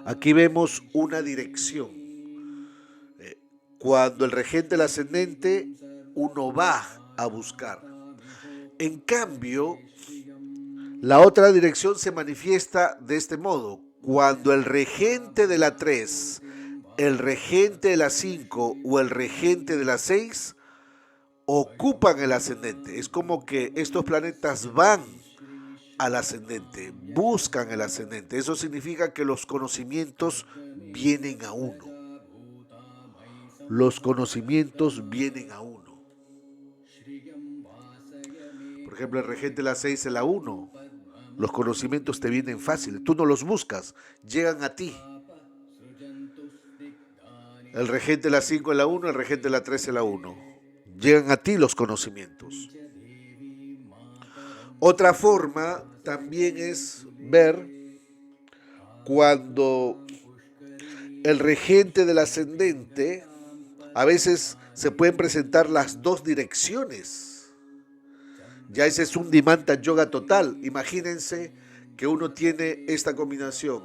Aquí vemos una dirección. Cuando el regente del ascendente, uno va a buscar. En cambio, la otra dirección se manifiesta de este modo. Cuando el regente de la 3, el regente de la 5 o el regente de la 6 ocupan el ascendente. Es como que estos planetas van al ascendente, buscan el ascendente. Eso significa que los conocimientos vienen a uno. Los conocimientos vienen a uno. Por ejemplo, el regente de la 6 es la 1. Los conocimientos te vienen fáciles. Tú no los buscas, llegan a ti. El regente de la 5 es la 1, el regente de la 3 es la 1. Llegan a ti los conocimientos. Otra forma también es ver cuando el regente del ascendente, a veces se pueden presentar las dos direcciones. Ya ese es un Dimanta Yoga total. Imagínense que uno tiene esta combinación.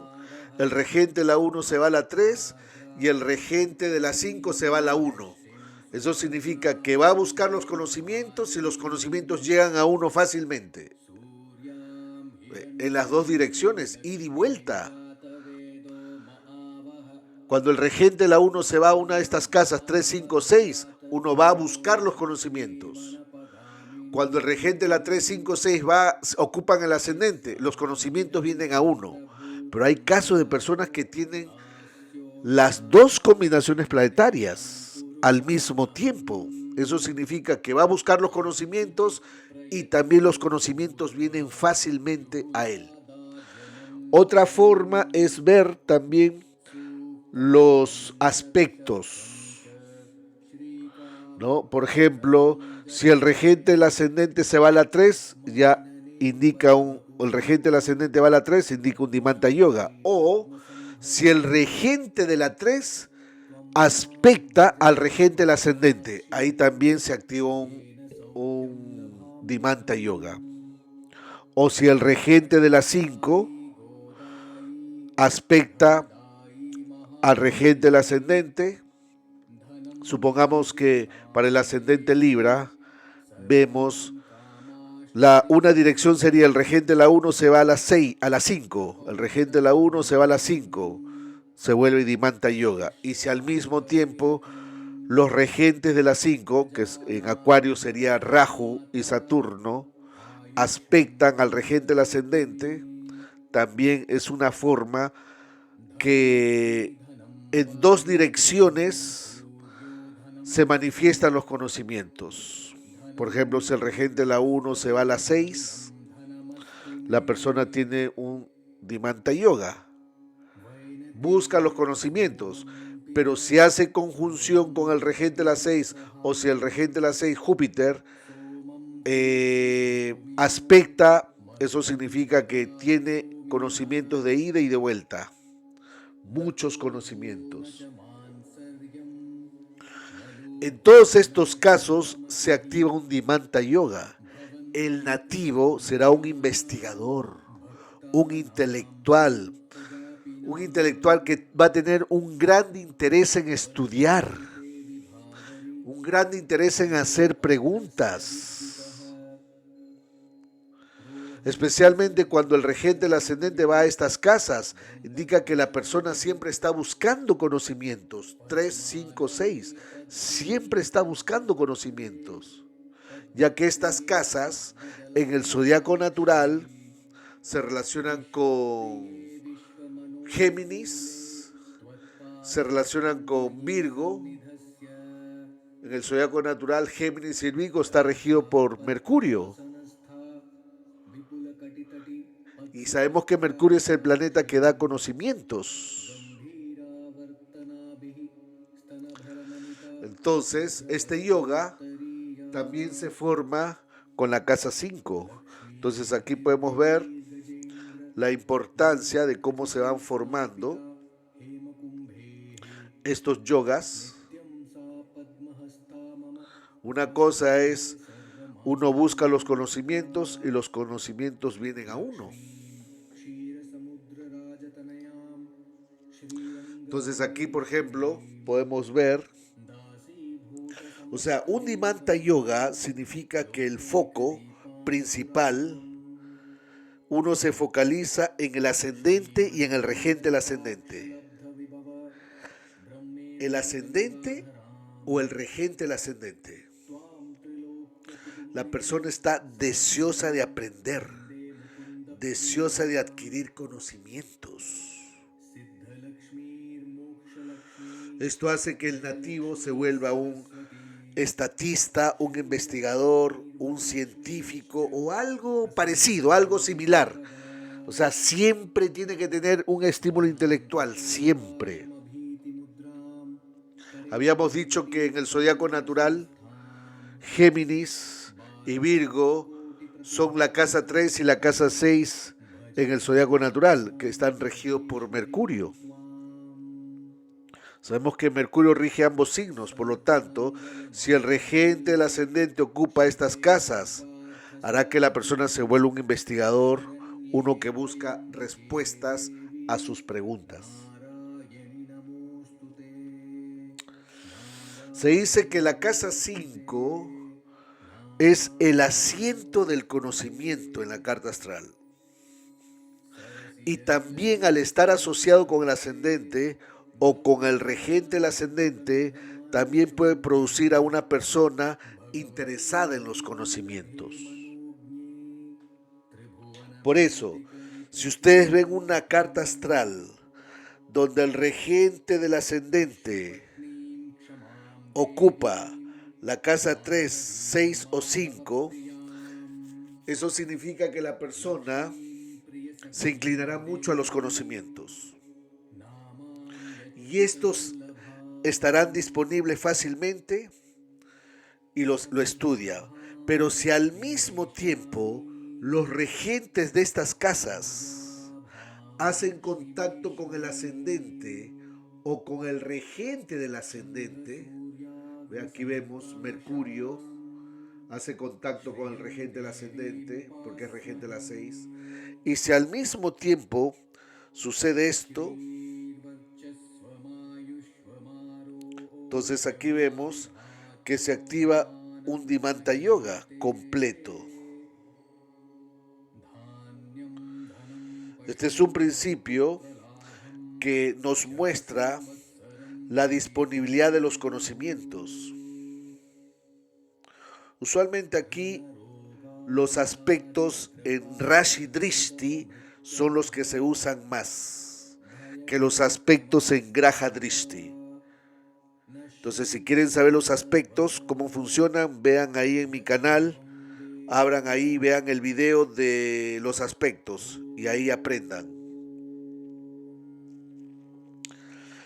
El regente de la 1 se va a la 3 y el regente de la 5 se va a la 1. Eso significa que va a buscar los conocimientos y los conocimientos llegan a uno fácilmente. En las dos direcciones, ida y vuelta. Cuando el regente de la 1 se va a una de estas casas, 3, 5, 6, uno va a buscar los conocimientos. Cuando el regente de la 3, 5, 6 ocupan el ascendente, los conocimientos vienen a uno. Pero hay casos de personas que tienen las dos combinaciones planetarias al mismo tiempo. Eso significa que va a buscar los conocimientos y también los conocimientos vienen fácilmente a él. Otra forma es ver también los aspectos, ¿no? Por ejemplo, si el regente del ascendente se va a la 3, ya indica el regente del ascendente va a la 3, indica un Dimanta Yoga. O si el regente de la 3 aspecta al regente del ascendente, ahí también se activa un Dimanta Yoga. O si el regente de la 5 aspecta al regente del ascendente, supongamos que para el ascendente Libra vemos una dirección sería el regente de la 1 se va a la 6, a la 5, el regente de la 1 se va a la 5, se vuelve Dimanta Yoga. Y si al mismo tiempo los regentes de la 5, que en Acuario sería Rahu y Saturno, aspectan al regente del ascendente, también es una forma que en dos direcciones se manifiestan los conocimientos. Por ejemplo, si el regente de la 1 se va a la 6, la persona tiene un Dimanta Yoga. Busca los conocimientos, pero si hace conjunción con el regente de la 6 o si el regente de la 6, Júpiter, aspecta, eso significa que tiene conocimientos de ida y de vuelta. Muchos conocimientos. En todos estos casos se activa un Dimanta Yoga. El nativo será un investigador, un intelectual que va a tener un gran interés en estudiar, un gran interés en hacer preguntas. Especialmente cuando el regente del ascendente va a estas casas, indica que la persona siempre está buscando conocimientos. 3, 5, 6, siempre está buscando conocimientos. ya que estas casas en el zodiaco natural se relacionan con Géminis, se relacionan con Virgo. En el zodiaco natural, Géminis y Virgo está regido por Mercurio. Y sabemos que Mercurio es el planeta que da conocimientos. Entonces, este yoga también se forma con la casa 5. Entonces aquí podemos ver la importancia de cómo se van formando estos yogas. Una cosa es, uno busca los conocimientos y los conocimientos vienen a uno. Entonces aquí, por ejemplo, podemos ver, o sea, un Dimanta Yoga significa que el foco principal, uno se focaliza en el ascendente y en el regente del ascendente. El ascendente o el regente del ascendente. La persona está deseosa de aprender, deseosa de adquirir conocimientos. Esto hace que el nativo se vuelva un estatista, un investigador, un científico o algo parecido, algo similar. O sea, siempre tiene que tener un estímulo intelectual, siempre. Habíamos dicho que en el zodiaco natural, Géminis y Virgo son la casa 3 y la casa 6 en el zodiaco natural, que están regidos por Mercurio. Sabemos que Mercurio rige ambos signos, por lo tanto, si el regente del ascendente ocupa estas casas, hará que la persona se vuelva un investigador, uno que busca respuestas a sus preguntas. Se dice que la casa 5 es el asiento del conocimiento en la carta astral. Y también al estar asociado con el ascendente o con el regente del ascendente, también puede producir a una persona interesada en los conocimientos. Por eso, si ustedes ven una carta astral donde el regente del ascendente ocupa la casa 3, 6 o 5, eso significa que la persona se inclinará mucho a los conocimientos. Y estos estarán disponibles fácilmente y lo estudia. Pero si al mismo tiempo los regentes de estas casas hacen contacto con el ascendente o con el regente del ascendente, aquí vemos Mercurio hace contacto con el regente del ascendente porque es regente de las 6, y si al mismo tiempo sucede esto, entonces aquí vemos que se activa un Dimanta Yoga completo. Este es un principio que nos muestra la disponibilidad de los conocimientos. Usualmente aquí los aspectos en Rashi Drishti son los que se usan más que los aspectos en Graha Drishti. Entonces, si quieren saber los aspectos, cómo funcionan, vean ahí en mi canal, abran ahí, vean el video de los aspectos y ahí aprendan.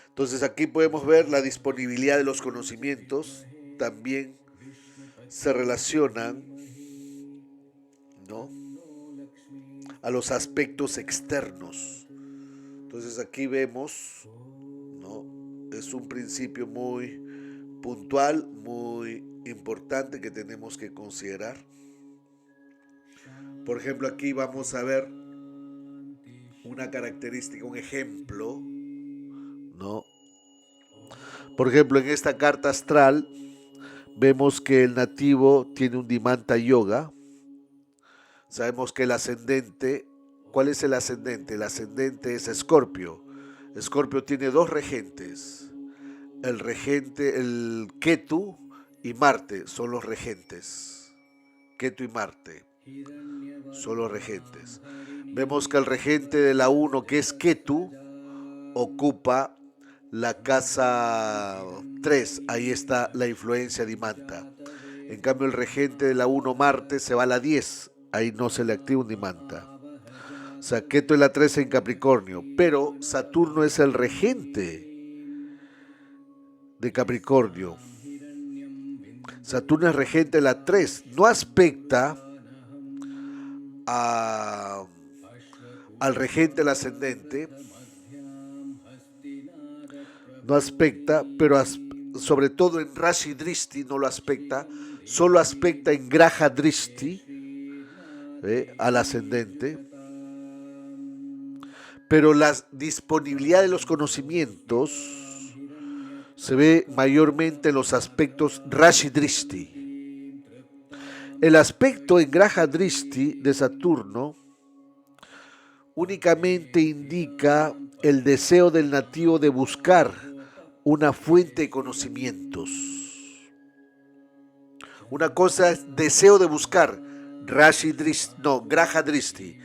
Entonces, aquí podemos ver la disponibilidad de los conocimientos, también se relacionan, ¿no?, a los aspectos externos. Entonces, aquí vemos, ¿no?, es un principio muy puntual, muy importante que tenemos que considerar. Por ejemplo, aquí vamos a ver una característica, un ejemplo, ¿no? Por ejemplo, en esta carta astral vemos que el nativo tiene un Dimanta Yoga. Sabemos que el ascendente, ¿cuál es el ascendente? El ascendente es Escorpio. Escorpio tiene dos regentes. El regente, el Ketu y Marte son los regentes. Ketu y Marte. Son los regentes. Vemos que el regente de la 1, que es Ketu, ocupa la casa 3. Ahí está la influencia Dimanta. En cambio, el regente de la 1, Marte, se va a la 10. Ahí no se le activa un Dimanta. O sea, Ketu es la 13 en Capricornio, pero Saturno es el regente de Capricornio. Saturno es regente de la 3. No aspecta al regente del ascendente. No aspecta, pero sobre todo en Rashi Drishti no lo aspecta. Solo aspecta en Graha Drishti al ascendente. Pero la disponibilidad de los conocimientos se ve mayormente en los aspectos Rashi Drishti. El aspecto en Graha Drishti de Saturno únicamente indica el deseo del nativo de buscar una fuente de conocimientos. Una cosa es deseo de buscar Graha Drishti,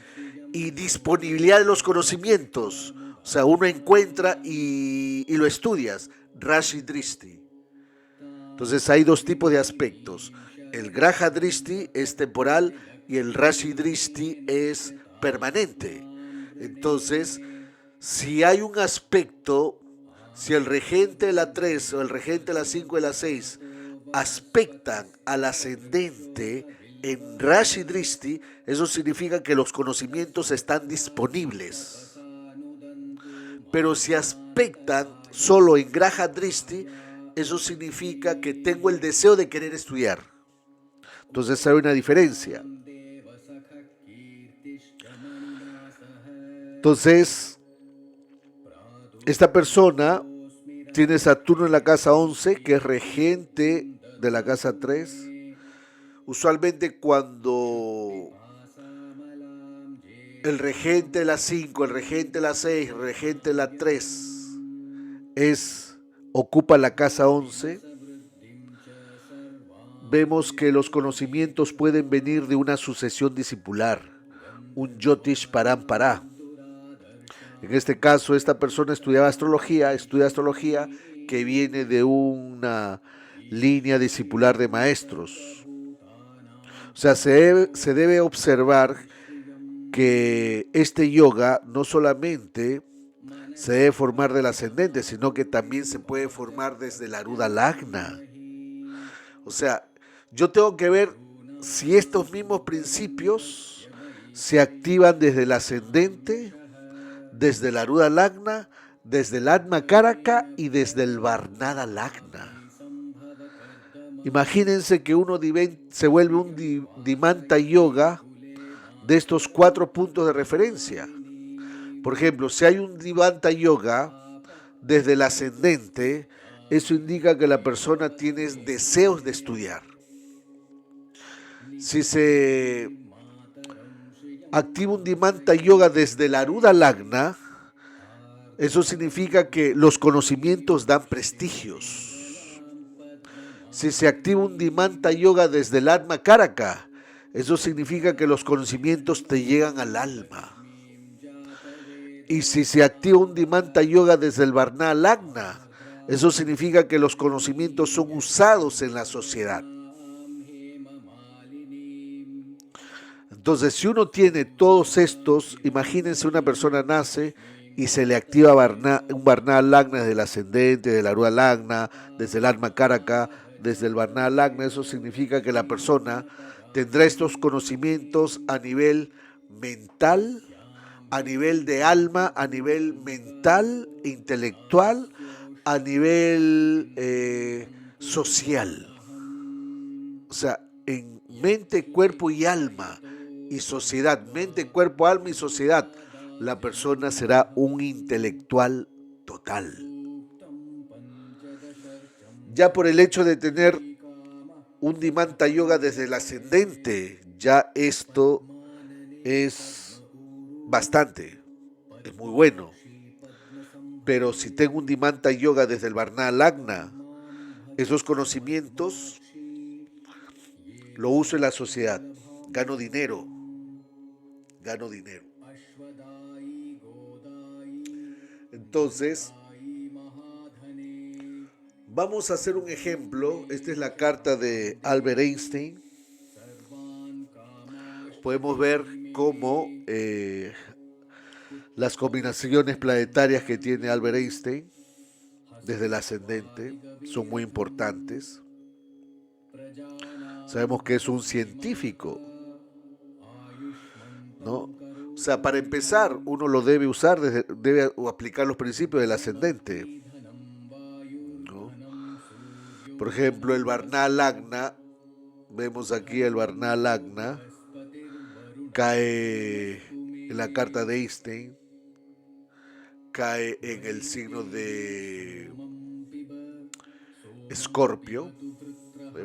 y disponibilidad de los conocimientos. O sea, uno encuentra y lo estudias. Rashi Drishti. Entonces hay dos tipos de aspectos. El Graha Drishti es temporal y el Rashi Drishti es permanente. Entonces, si hay un aspecto, si el regente de la 3 o el regente de la 5 y la 6 aspectan al ascendente en Rashi Drishti, eso significa que los conocimientos están disponibles. Pero si aspectan solo en Graha Drishti, eso significa que tengo el deseo de querer estudiar. Entonces hay una diferencia. Entonces, esta persona tiene Saturno en la casa 11, que es regente de la casa 3. Usualmente cuando el regente de la 5, el regente de la 6, el regente de la 3 ocupa la casa 11, vemos que los conocimientos pueden venir de una sucesión discipular, un Yotish Parampara. En este caso, esta persona estudia astrología que viene de una línea discipular de maestros. O sea, se debe observar que este yoga no solamente se debe formar del ascendente, sino que también se puede formar desde la Aruda Lagna. O sea, yo tengo que ver si estos mismos principios se activan desde el ascendente, desde la Aruda Lagna, desde el Atma Karaka y desde el Varnada Lagna. Imagínense que uno se vuelve un Dimanta Yoga de estos 4 puntos de referencia. Por ejemplo, si hay un Dimanta Yoga desde el ascendente, eso indica que la persona tiene deseos de estudiar. Si se activa un Dimanta Yoga desde la Aruda Lagna, eso significa que los conocimientos dan prestigios. Si se activa un Dimanta Yoga desde el Atma Karaka, eso significa que los conocimientos te llegan al alma. Y si se activa un Dimanta Yoga desde el Varna Lagna, eso significa que los conocimientos son usados en la sociedad. Entonces, si uno tiene todos estos, imagínense una persona nace y se le activa un Varna Lagna desde el ascendente, de la Aruda Lagna, desde el Atma Karaka, desde el Varna Lagna. Eso significa que la persona tendrá estos conocimientos a nivel mental, a nivel de alma, a nivel mental, intelectual, a nivel social. O sea, en mente, cuerpo y alma y sociedad, mente, cuerpo, alma y sociedad, la persona será un intelectual total. Ya por el hecho de tener un Dimanta Yoga desde el ascendente, ya esto es bastante, es muy bueno. Pero si tengo un Dimanta Yoga desde el Varna Lagna, esos conocimientos lo uso en la sociedad, gano dinero, gano dinero. Entonces, vamos a hacer un ejemplo. Esta es la carta de Albert Einstein. Podemos ver cómo las combinaciones planetarias que tiene Albert Einstein desde el ascendente son muy importantes. Sabemos que es un científico, ¿no? O sea, para empezar, uno lo debe usar, debe aplicar los principios del ascendente, ¿no? Por ejemplo, el Varna Lagna, vemos aquí el Varna Lagna, cae en la carta de Einstein, cae en el signo de Escorpio.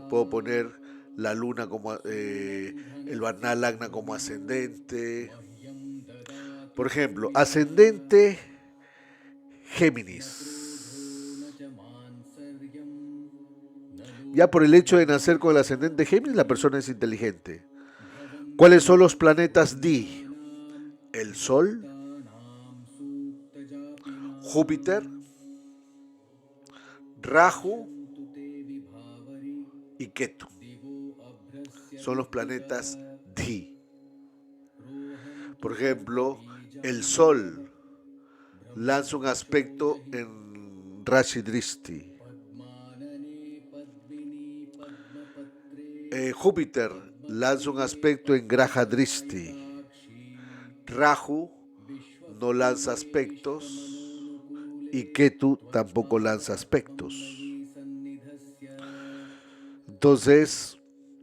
Puedo poner la luna como el Varna Lagna como ascendente. Por ejemplo, ascendente Géminis. Ya por el hecho de nacer con el ascendente Géminis, la persona es inteligente. ¿Cuáles son los planetas Di? El Sol, Júpiter, Rahu y Ketu. Son los planetas Di. Por ejemplo, el Sol lanza un aspecto en Rashi Drishti. Júpiter lanza un aspecto en Graha Drishti. Rahu no lanza aspectos y Ketu tampoco lanza aspectos. Entonces,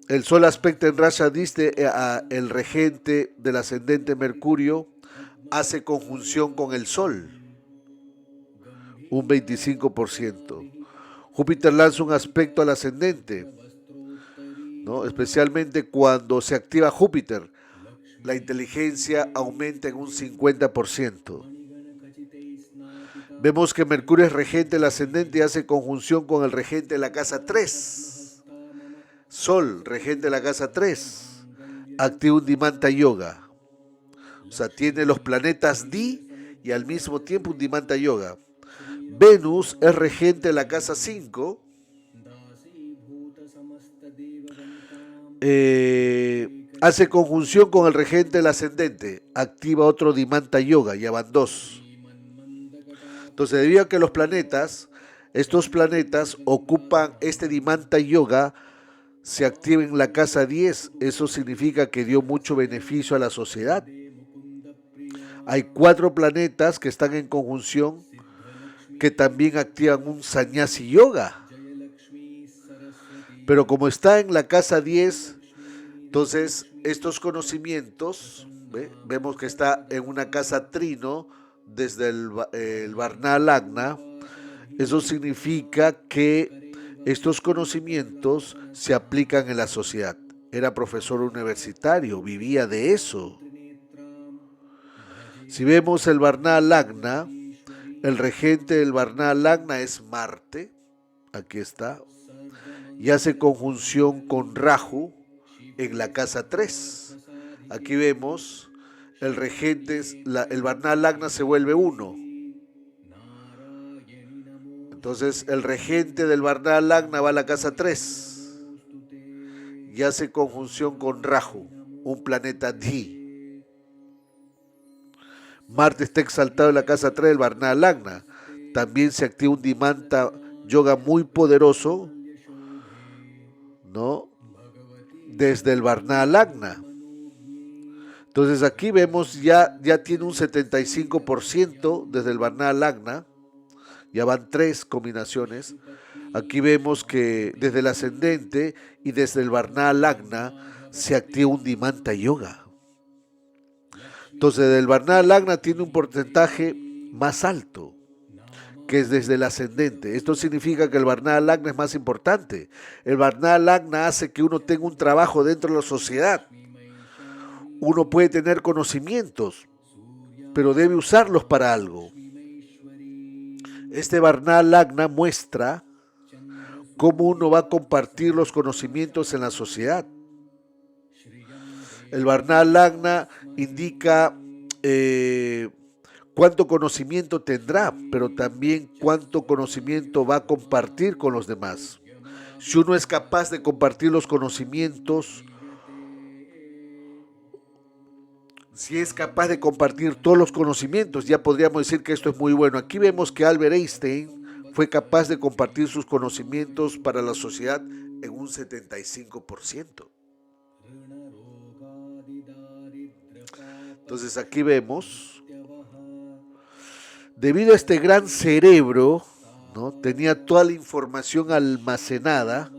el Sol aspecta en Rashi Drishti el regente del ascendente Mercurio hace conjunción con el Sol, un 25%. Júpiter lanza un aspecto al ascendente, ¿no? Especialmente cuando se activa Júpiter, la inteligencia aumenta en un 50%. Vemos que Mercurio es regente del ascendente y hace conjunción con el regente de la casa 3. Sol, regente de la casa 3, activa un Dimanta Yoga. O sea, tiene los planetas Di y al mismo tiempo un Dimanta Yoga. Venus es regente de la casa 5. Hace conjunción con el regente del ascendente, activa otro Dimanta Yoga, ya van 2. Entonces, debido a que estos planetas ocupan este Dimanta Yoga, se activa en la casa 10, eso significa que dio mucho beneficio a la sociedad. Hay 4 planetas que están en conjunción que también activan un Sannyasi Yoga. Pero como está en la casa 10, entonces estos conocimientos, vemos que está en una casa trino desde el Varna Lagna, eso significa que estos conocimientos se aplican en la sociedad. Era profesor universitario, vivía de eso. Si vemos el Varna Lagna, el regente del Varna Lagna es Marte, aquí está, y hace conjunción con Rahu en la casa 3. Aquí vemos el regente, el Varna Lagna se vuelve 1. Entonces el regente del Varna Lagna va a la casa 3 y hace conjunción con Rahu, un planeta Di. Marte está exaltado en la casa 3 del Varna Lagna. También se activa un Dimanta Yoga muy poderoso, ¿no? Desde el Varna Lagna. Entonces aquí vemos ya tiene un 75% desde el Varna Lagna. Ya van 3 combinaciones. Aquí vemos que desde el ascendente y desde el Varna Lagna se activa un Dimanta Yoga. Entonces del Varna Lagna tiene un porcentaje más alto, que es desde el ascendente. Esto significa que el Varna Lagna es más importante. El Varna Lagna hace que uno tenga un trabajo dentro de la sociedad. Uno puede tener conocimientos, pero debe usarlos para algo. Este Varna Lagna muestra cómo uno va a compartir los conocimientos en la sociedad. El Varna Lagna indica cuánto conocimiento tendrá, pero también cuánto conocimiento va a compartir con los demás. Si uno es capaz de compartir los conocimientos, si es capaz de compartir todos los conocimientos, ya podríamos decir que esto es muy bueno. Aquí vemos que Albert Einstein fue capaz de compartir sus conocimientos para la sociedad en un 75%. Entonces aquí vemos, debido a este gran cerebro, ¿no? Tenía toda la información almacenada,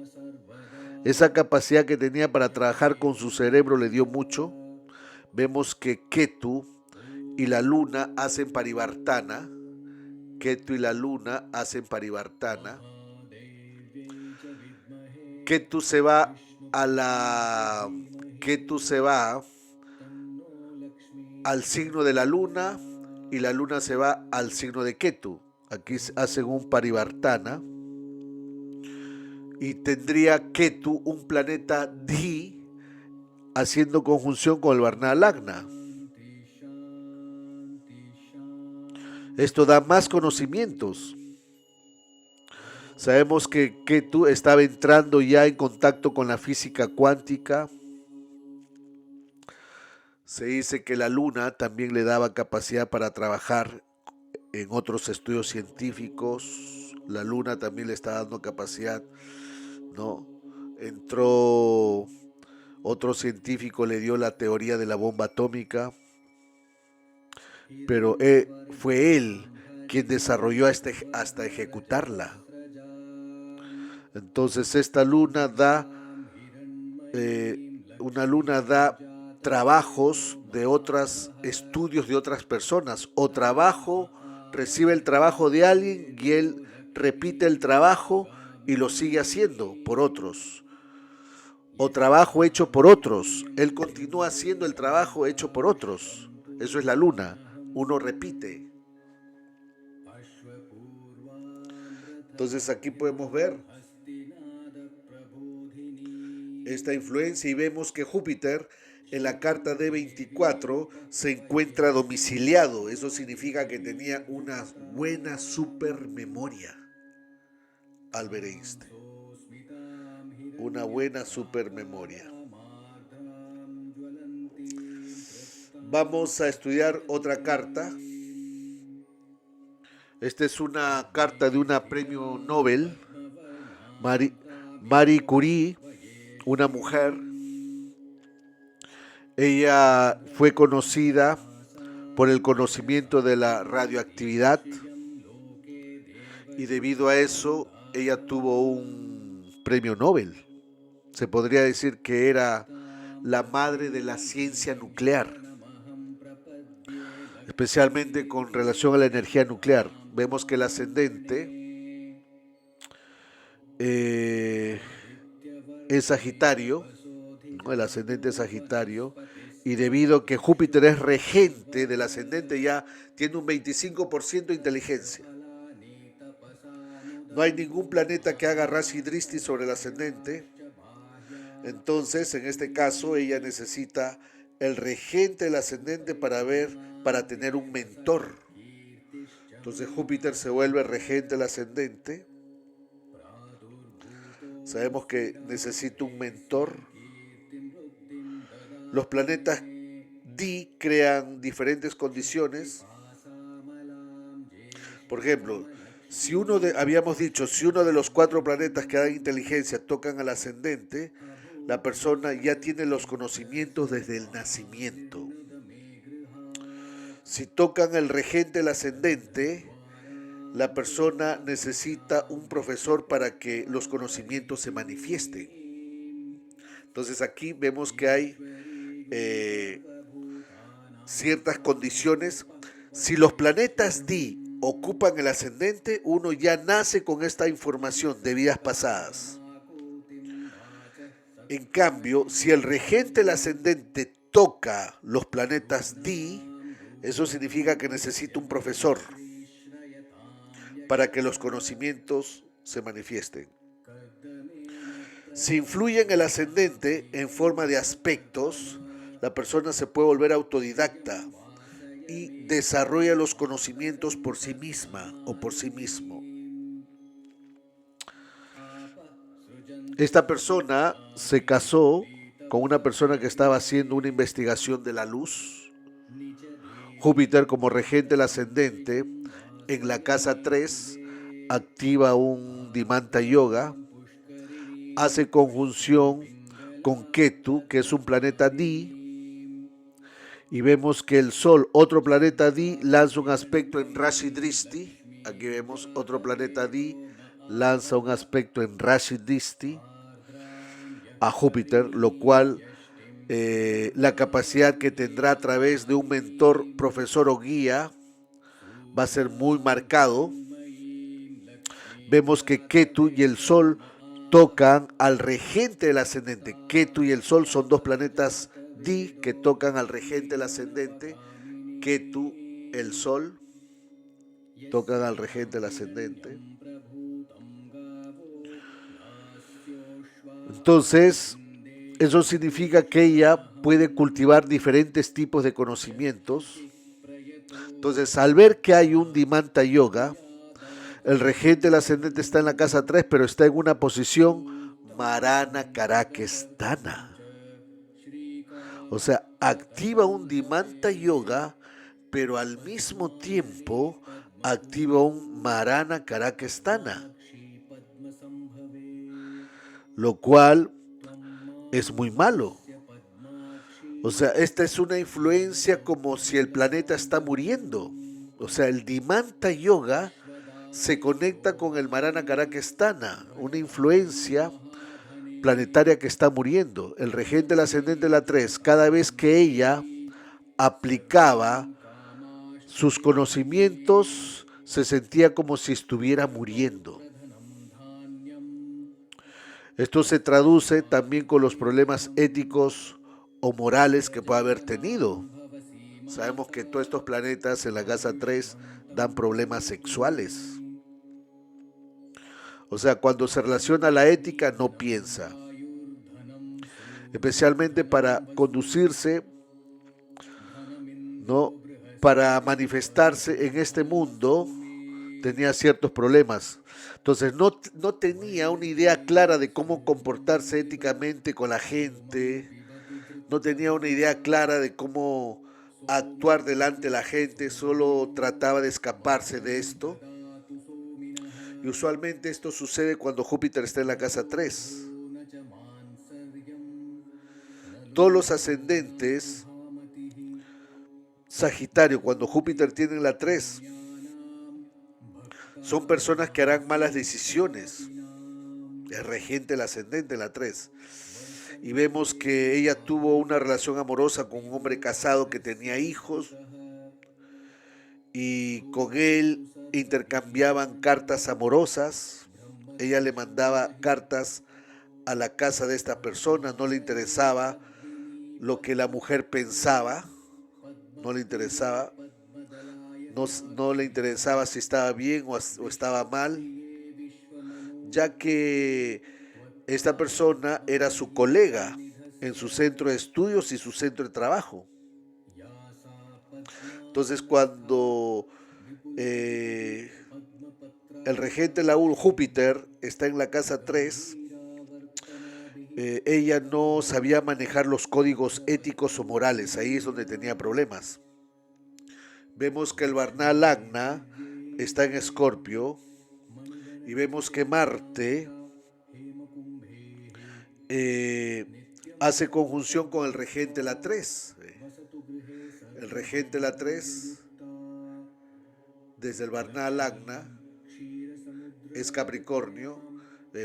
esa capacidad que tenía para trabajar con su cerebro le dio mucho. Vemos que Ketu y la luna hacen parivartana. Ketu y la luna hacen parivartana. Ketu se va a la... Ketu se va al signo de la luna y la luna se va al signo de Ketu. Aquí hacen un parivartana. Y tendría Ketu un planeta Di haciendo conjunción con el Varna Lagna. Esto da más conocimientos. Sabemos que Ketu estaba entrando ya en contacto con la física cuántica. Se dice que la luna también le daba capacidad para trabajar en otros estudios científicos. La luna también le está dando capacidad, ¿no? Entró otro científico, le dio la teoría de la bomba atómica, pero fue él quien desarrolló hasta ejecutarla. Entonces esta luna da, una luna da trabajos de otros estudios de otras personas, o trabajo, recibe el trabajo de alguien y él repite el trabajo y lo sigue haciendo por otros, o trabajo hecho por otros, él continúa haciendo el trabajo hecho por otros. Eso es la luna, uno repite. Entonces aquí podemos ver esta influencia y vemos que Júpiter en la carta D24 se encuentra domiciliado. Eso significa que tenía una buena supermemoria. Albert Einstein. Una buena supermemoria. Vamos a estudiar otra carta. Esta es una carta de una premio Nobel, Marie Curie, una mujer. Ella fue conocida por el conocimiento de la radioactividad y debido a eso ella tuvo un premio Nobel. Se podría decir que era la madre de la ciencia nuclear, especialmente con relación a la energía nuclear. Vemos que el ascendente es Sagitario, ¿no? El ascendente es Sagitario, y debido a que Júpiter es regente del ascendente, ya tiene un 25% de inteligencia. No hay ningún planeta que haga Rashi Dristi sobre el ascendente. Entonces, en este caso, ella necesita el regente del ascendente para tener un mentor. Entonces Júpiter se vuelve regente del ascendente. Sabemos que necesita un mentor. Los planetas Di crean diferentes condiciones. Por ejemplo, si habíamos dicho, si uno de los 4 planetas que dan inteligencia tocan al ascendente, la persona ya tiene los conocimientos desde el nacimiento. Si tocan el regente del ascendente, la persona necesita un profesor para que los conocimientos se manifiesten. Entonces aquí vemos que hay ciertas condiciones. Si los planetas Di ocupan el ascendente, uno ya nace con esta información de vidas pasadas. En cambio, si el regente del ascendente toca los planetas Di, eso significa que necesita un profesor para que los conocimientos se manifiesten. Si influye en el ascendente en forma de aspectos, la persona se puede volver autodidacta y desarrolla los conocimientos por sí misma o por sí mismo. Esta persona se casó con una persona que estaba haciendo una investigación de la luz. Júpiter, como regente del ascendente, en la casa 3 activa un Dimanta Yoga, hace conjunción con Ketu, que es un planeta Di, y vemos que el Sol, otro planeta Di, lanza un aspecto en Rashi Drishti. Aquí vemos otro planeta Di, lanza un aspecto en Rashi Drishti a Júpiter, lo cual la capacidad que tendrá a través de un mentor, profesor o guía va a ser muy marcado. Vemos que Ketu y el Sol tocan al regente del ascendente. Ketu y el Sol son dos planetas Di que tocan al regente del ascendente. Ketu, el Sol, tocan al regente del ascendente. Entonces, eso significa que ella puede cultivar diferentes tipos de conocimientos. Entonces, al ver que hay un Dimanta Yoga, el regente del ascendente está en la casa 3, pero está en una posición Marana Karakestana. O sea, activa un Dimanta Yoga, pero al mismo tiempo activa un Marana Karakestana. Lo cual es muy malo. O sea, esta es una influencia como si el planeta está muriendo. O sea, el Dimanta Yoga se conecta con el Marana Karakestana, una influencia planetaria que está muriendo. El regente del ascendente de la 3, cada vez que ella aplicaba sus conocimientos, se sentía como si estuviera muriendo. Esto se traduce también con los problemas éticos o morales que puede haber tenido. Sabemos que todos estos planetas en la casa 3 dan problemas sexuales. O sea, cuando se relaciona a la ética, no piensa. Especialmente para conducirse, ¿no? Para manifestarse en este mundo, tenía ciertos problemas. Entonces no tenía una idea clara de cómo comportarse éticamente con la gente, no tenía una idea clara de cómo actuar delante de la gente, solo trataba de escaparse de esto. Y usualmente esto sucede cuando Júpiter está en la casa 3. Todos los ascendentes, Sagitario, cuando Júpiter tiene la 3, son personas que harán malas decisiones. El regente, el ascendente en la 3. Y vemos que ella tuvo una relación amorosa con un hombre casado que tenía hijos. Y con él intercambiaban cartas amorosas. Ella le mandaba cartas a la casa de esta persona. No le interesaba lo que la mujer pensaba. No le interesaba. No le interesaba si estaba bien o estaba mal, ya que esta persona era su colega en su centro de estudios y su centro de trabajo. Entonces, cuando el regente Laúl, Júpiter, está en la casa 3, ella no sabía manejar los códigos éticos o morales. Ahí es donde tenía problemas. Vemos que el Varna Lagna está en Escorpio y vemos que Marte hace conjunción con el regente la 3. El regente la 3 desde el Varna Lagna es Capricornio.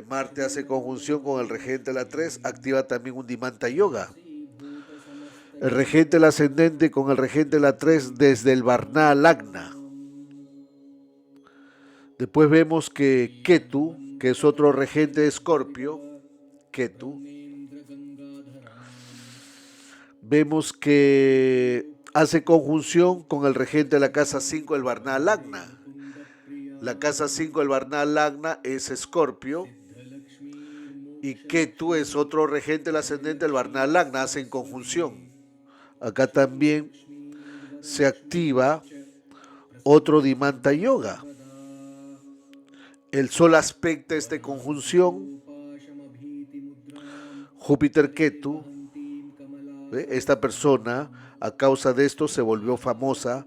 Marte hace conjunción con el regente la 3, activa también un Dimanta Yoga. El regente el ascendente con el regente la 3 desde el Varna Lagna. Después vemos que Ketu, que es otro regente de Escorpio, Ketu, vemos que hace conjunción con el regente de la casa 5, el Varna Lagna. La casa 5 del Varna Lagna es Escorpio y Ketu es otro regente del ascendente del Varna Lagna, hacen conjunción. acá también se activa otro Dimanta Yoga. El Sol aspecta esta conjunción Júpiter-Ketu. Esta persona, a causa de esto, se volvió famosa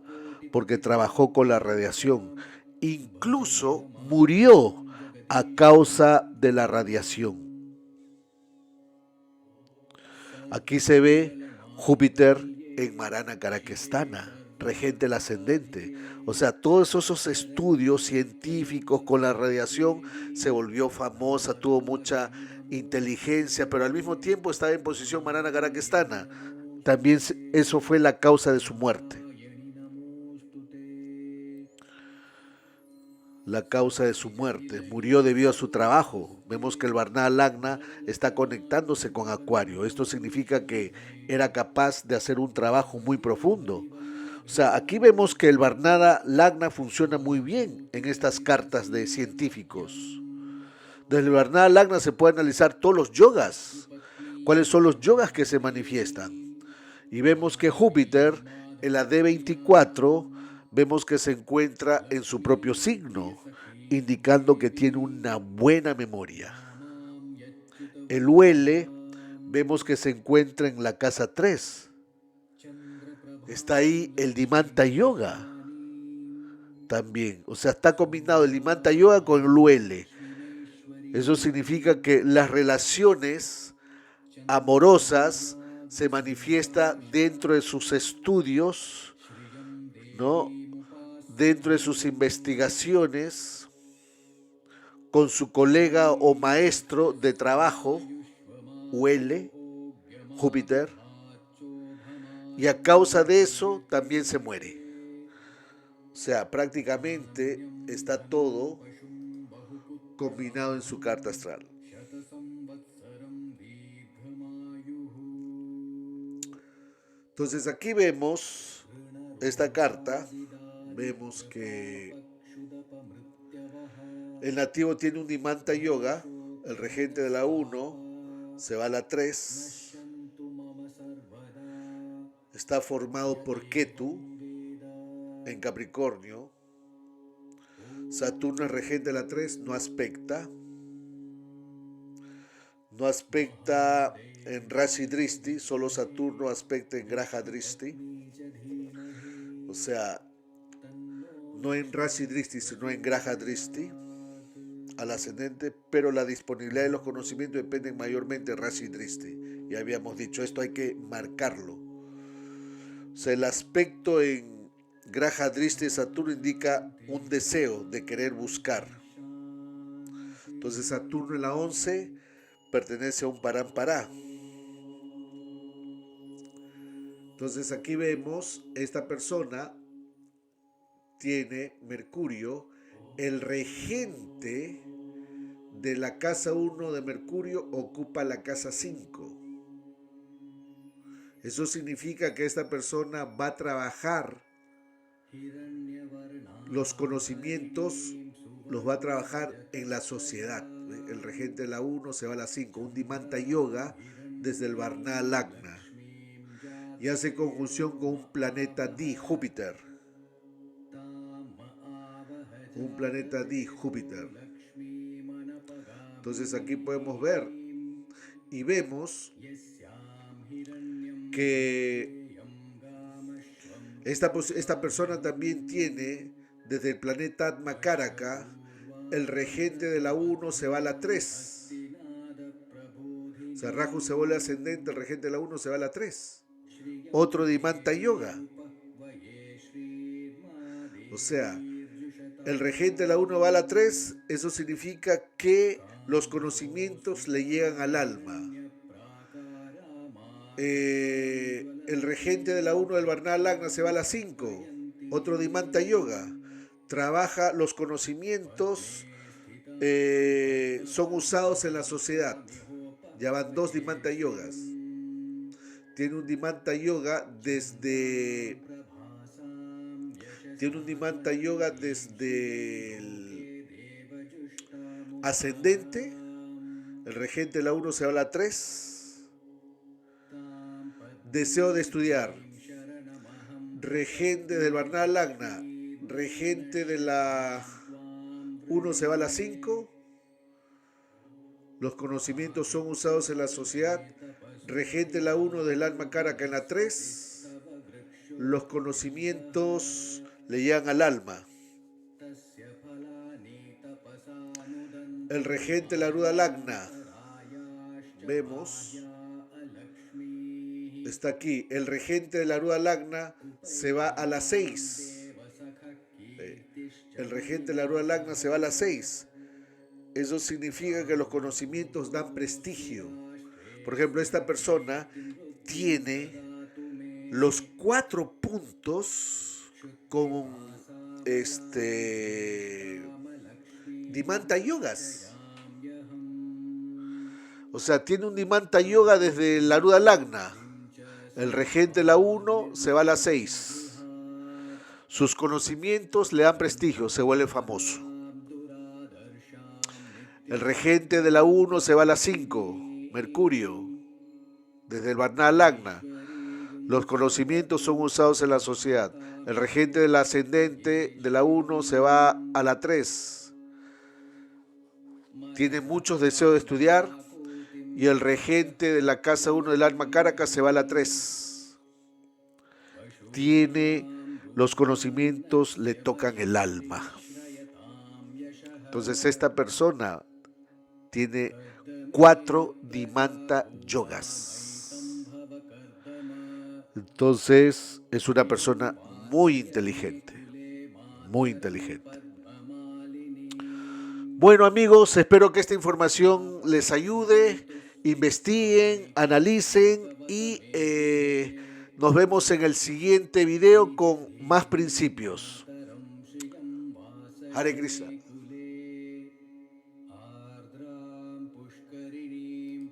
porque trabajó con la radiación. Incluso murió a causa de la radiación. Aquí se ve Júpiter en Marana Caraquestana, regente del ascendente. O sea, todos esos estudios científicos con la radiación se volvió famosa, tuvo mucha inteligencia, pero al mismo tiempo estaba en posición Marana Caraquestana. También eso fue la causa de su muerte. La causa de su muerte. Murió debido a su trabajo. Vemos que el Varna Lagna está conectándose con Acuario. Esto significa que era capaz de hacer un trabajo muy profundo. O sea, aquí vemos que el Varnada Lagna funciona muy bien en estas cartas de científicos. Desde el Varnada Lagna se puede analizar todos los yogas. ¿Cuáles son los yogas que se manifiestan? Y vemos que Júpiter en la D24 vemos que se encuentra en su propio signo, indicando que tiene una buena memoria. El UL vemos que se encuentra en la casa 3. Está ahí el Dimanta Yoga también. O sea, está combinado el Dimanta Yoga con el UL. Eso significa que las relaciones amorosas se manifiesta dentro de sus estudios, ¿no? Dentro de sus investigaciones con su colega o maestro de trabajo, UL, Júpiter, y a causa de eso también se muere. O sea, prácticamente está todo combinado en su carta astral. Entonces aquí vemos esta carta, vemos que el nativo tiene un Dimanta Yoga, el regente de la 1 se va a la 3, está formado por Ketu en Capricornio, Saturno es regente de la 3, no aspecta en Rashi Dristi, solo Saturno aspecta en Graha Dristi, o sea, no en Rashi Dristi, sino en Graha Dristi, al ascendente, pero la disponibilidad de los conocimientos depende mayormente de Rashi Dristi. Ya habíamos dicho, esto hay que marcarlo. O sea, el aspecto en Graha Dristi de Saturno indica un deseo de querer buscar. Entonces Saturno en la 11 pertenece a un Parampará. Entonces aquí vemos, esta persona tiene Mercurio, el regente de la casa 1 de Mercurio ocupa la casa 5. Eso significa que esta persona va a trabajar los conocimientos, los va a trabajar en la sociedad. El regente de la 1 se va a la 5, un Dimanta Yoga desde el Varna Lagna. Y hace conjunción con un planeta D, Júpiter. Un planeta D, Júpiter. Entonces aquí podemos ver y vemos que esta persona también tiene desde el planeta Atma Karaka, el regente de la 1 se va a la 3. O sea, Rahu se vuelve ascendente, el regente de la 1 se va a la 3. Otro Dimanta Yoga. O sea, el regente de la 1 va a la 3, eso significa que los conocimientos le llegan al alma. El regente de la 1 del Varna Lagna se va a la 5, otro Dimanta Yoga. Trabaja los conocimientos, son usados en la sociedad. Ya van 2 Dimanta Yogas. Tiene un Dimanta Yoga desde el ascendente. El regente de la 1 se va a la 3. deseo de estudiar, regente del Varna Lagna, regente de la 1 se va a la 5, los conocimientos son usados en la sociedad, regente de la 1 del alma Karaka en la 3, los conocimientos le llegan al alma. El regente de la Ruda Lagna, vemos, está aquí, el regente de la Ruda Lagna se va a las 6. El regente de la Ruda Lagna se va a las 6. Eso significa que los conocimientos dan prestigio. Por ejemplo, esta persona tiene los 4 puntos con Dimanta Yogas. O sea, tiene un Dimanta Yoga desde la Ruda Lagna. El regente de la 1 se va a la 6. Sus conocimientos le dan prestigio, se vuelve famoso. El regente de la 1 se va a la 5, Mercurio, desde el Varna Lagna. Los conocimientos son usados en la sociedad. El regente del ascendente de la 1 se va a la 3. Tiene muchos deseos de estudiar. Y el regente de la casa 1 del alma Caracas se va a la 3. Tiene los conocimientos, le tocan el alma. Entonces esta persona tiene 4 Dimanta Yogas. Entonces es una persona muy inteligente. Muy inteligente. Bueno amigos, espero que esta información les ayude. Investiguen, analicen y nos vemos en el siguiente video con más principios. Hare Krishna.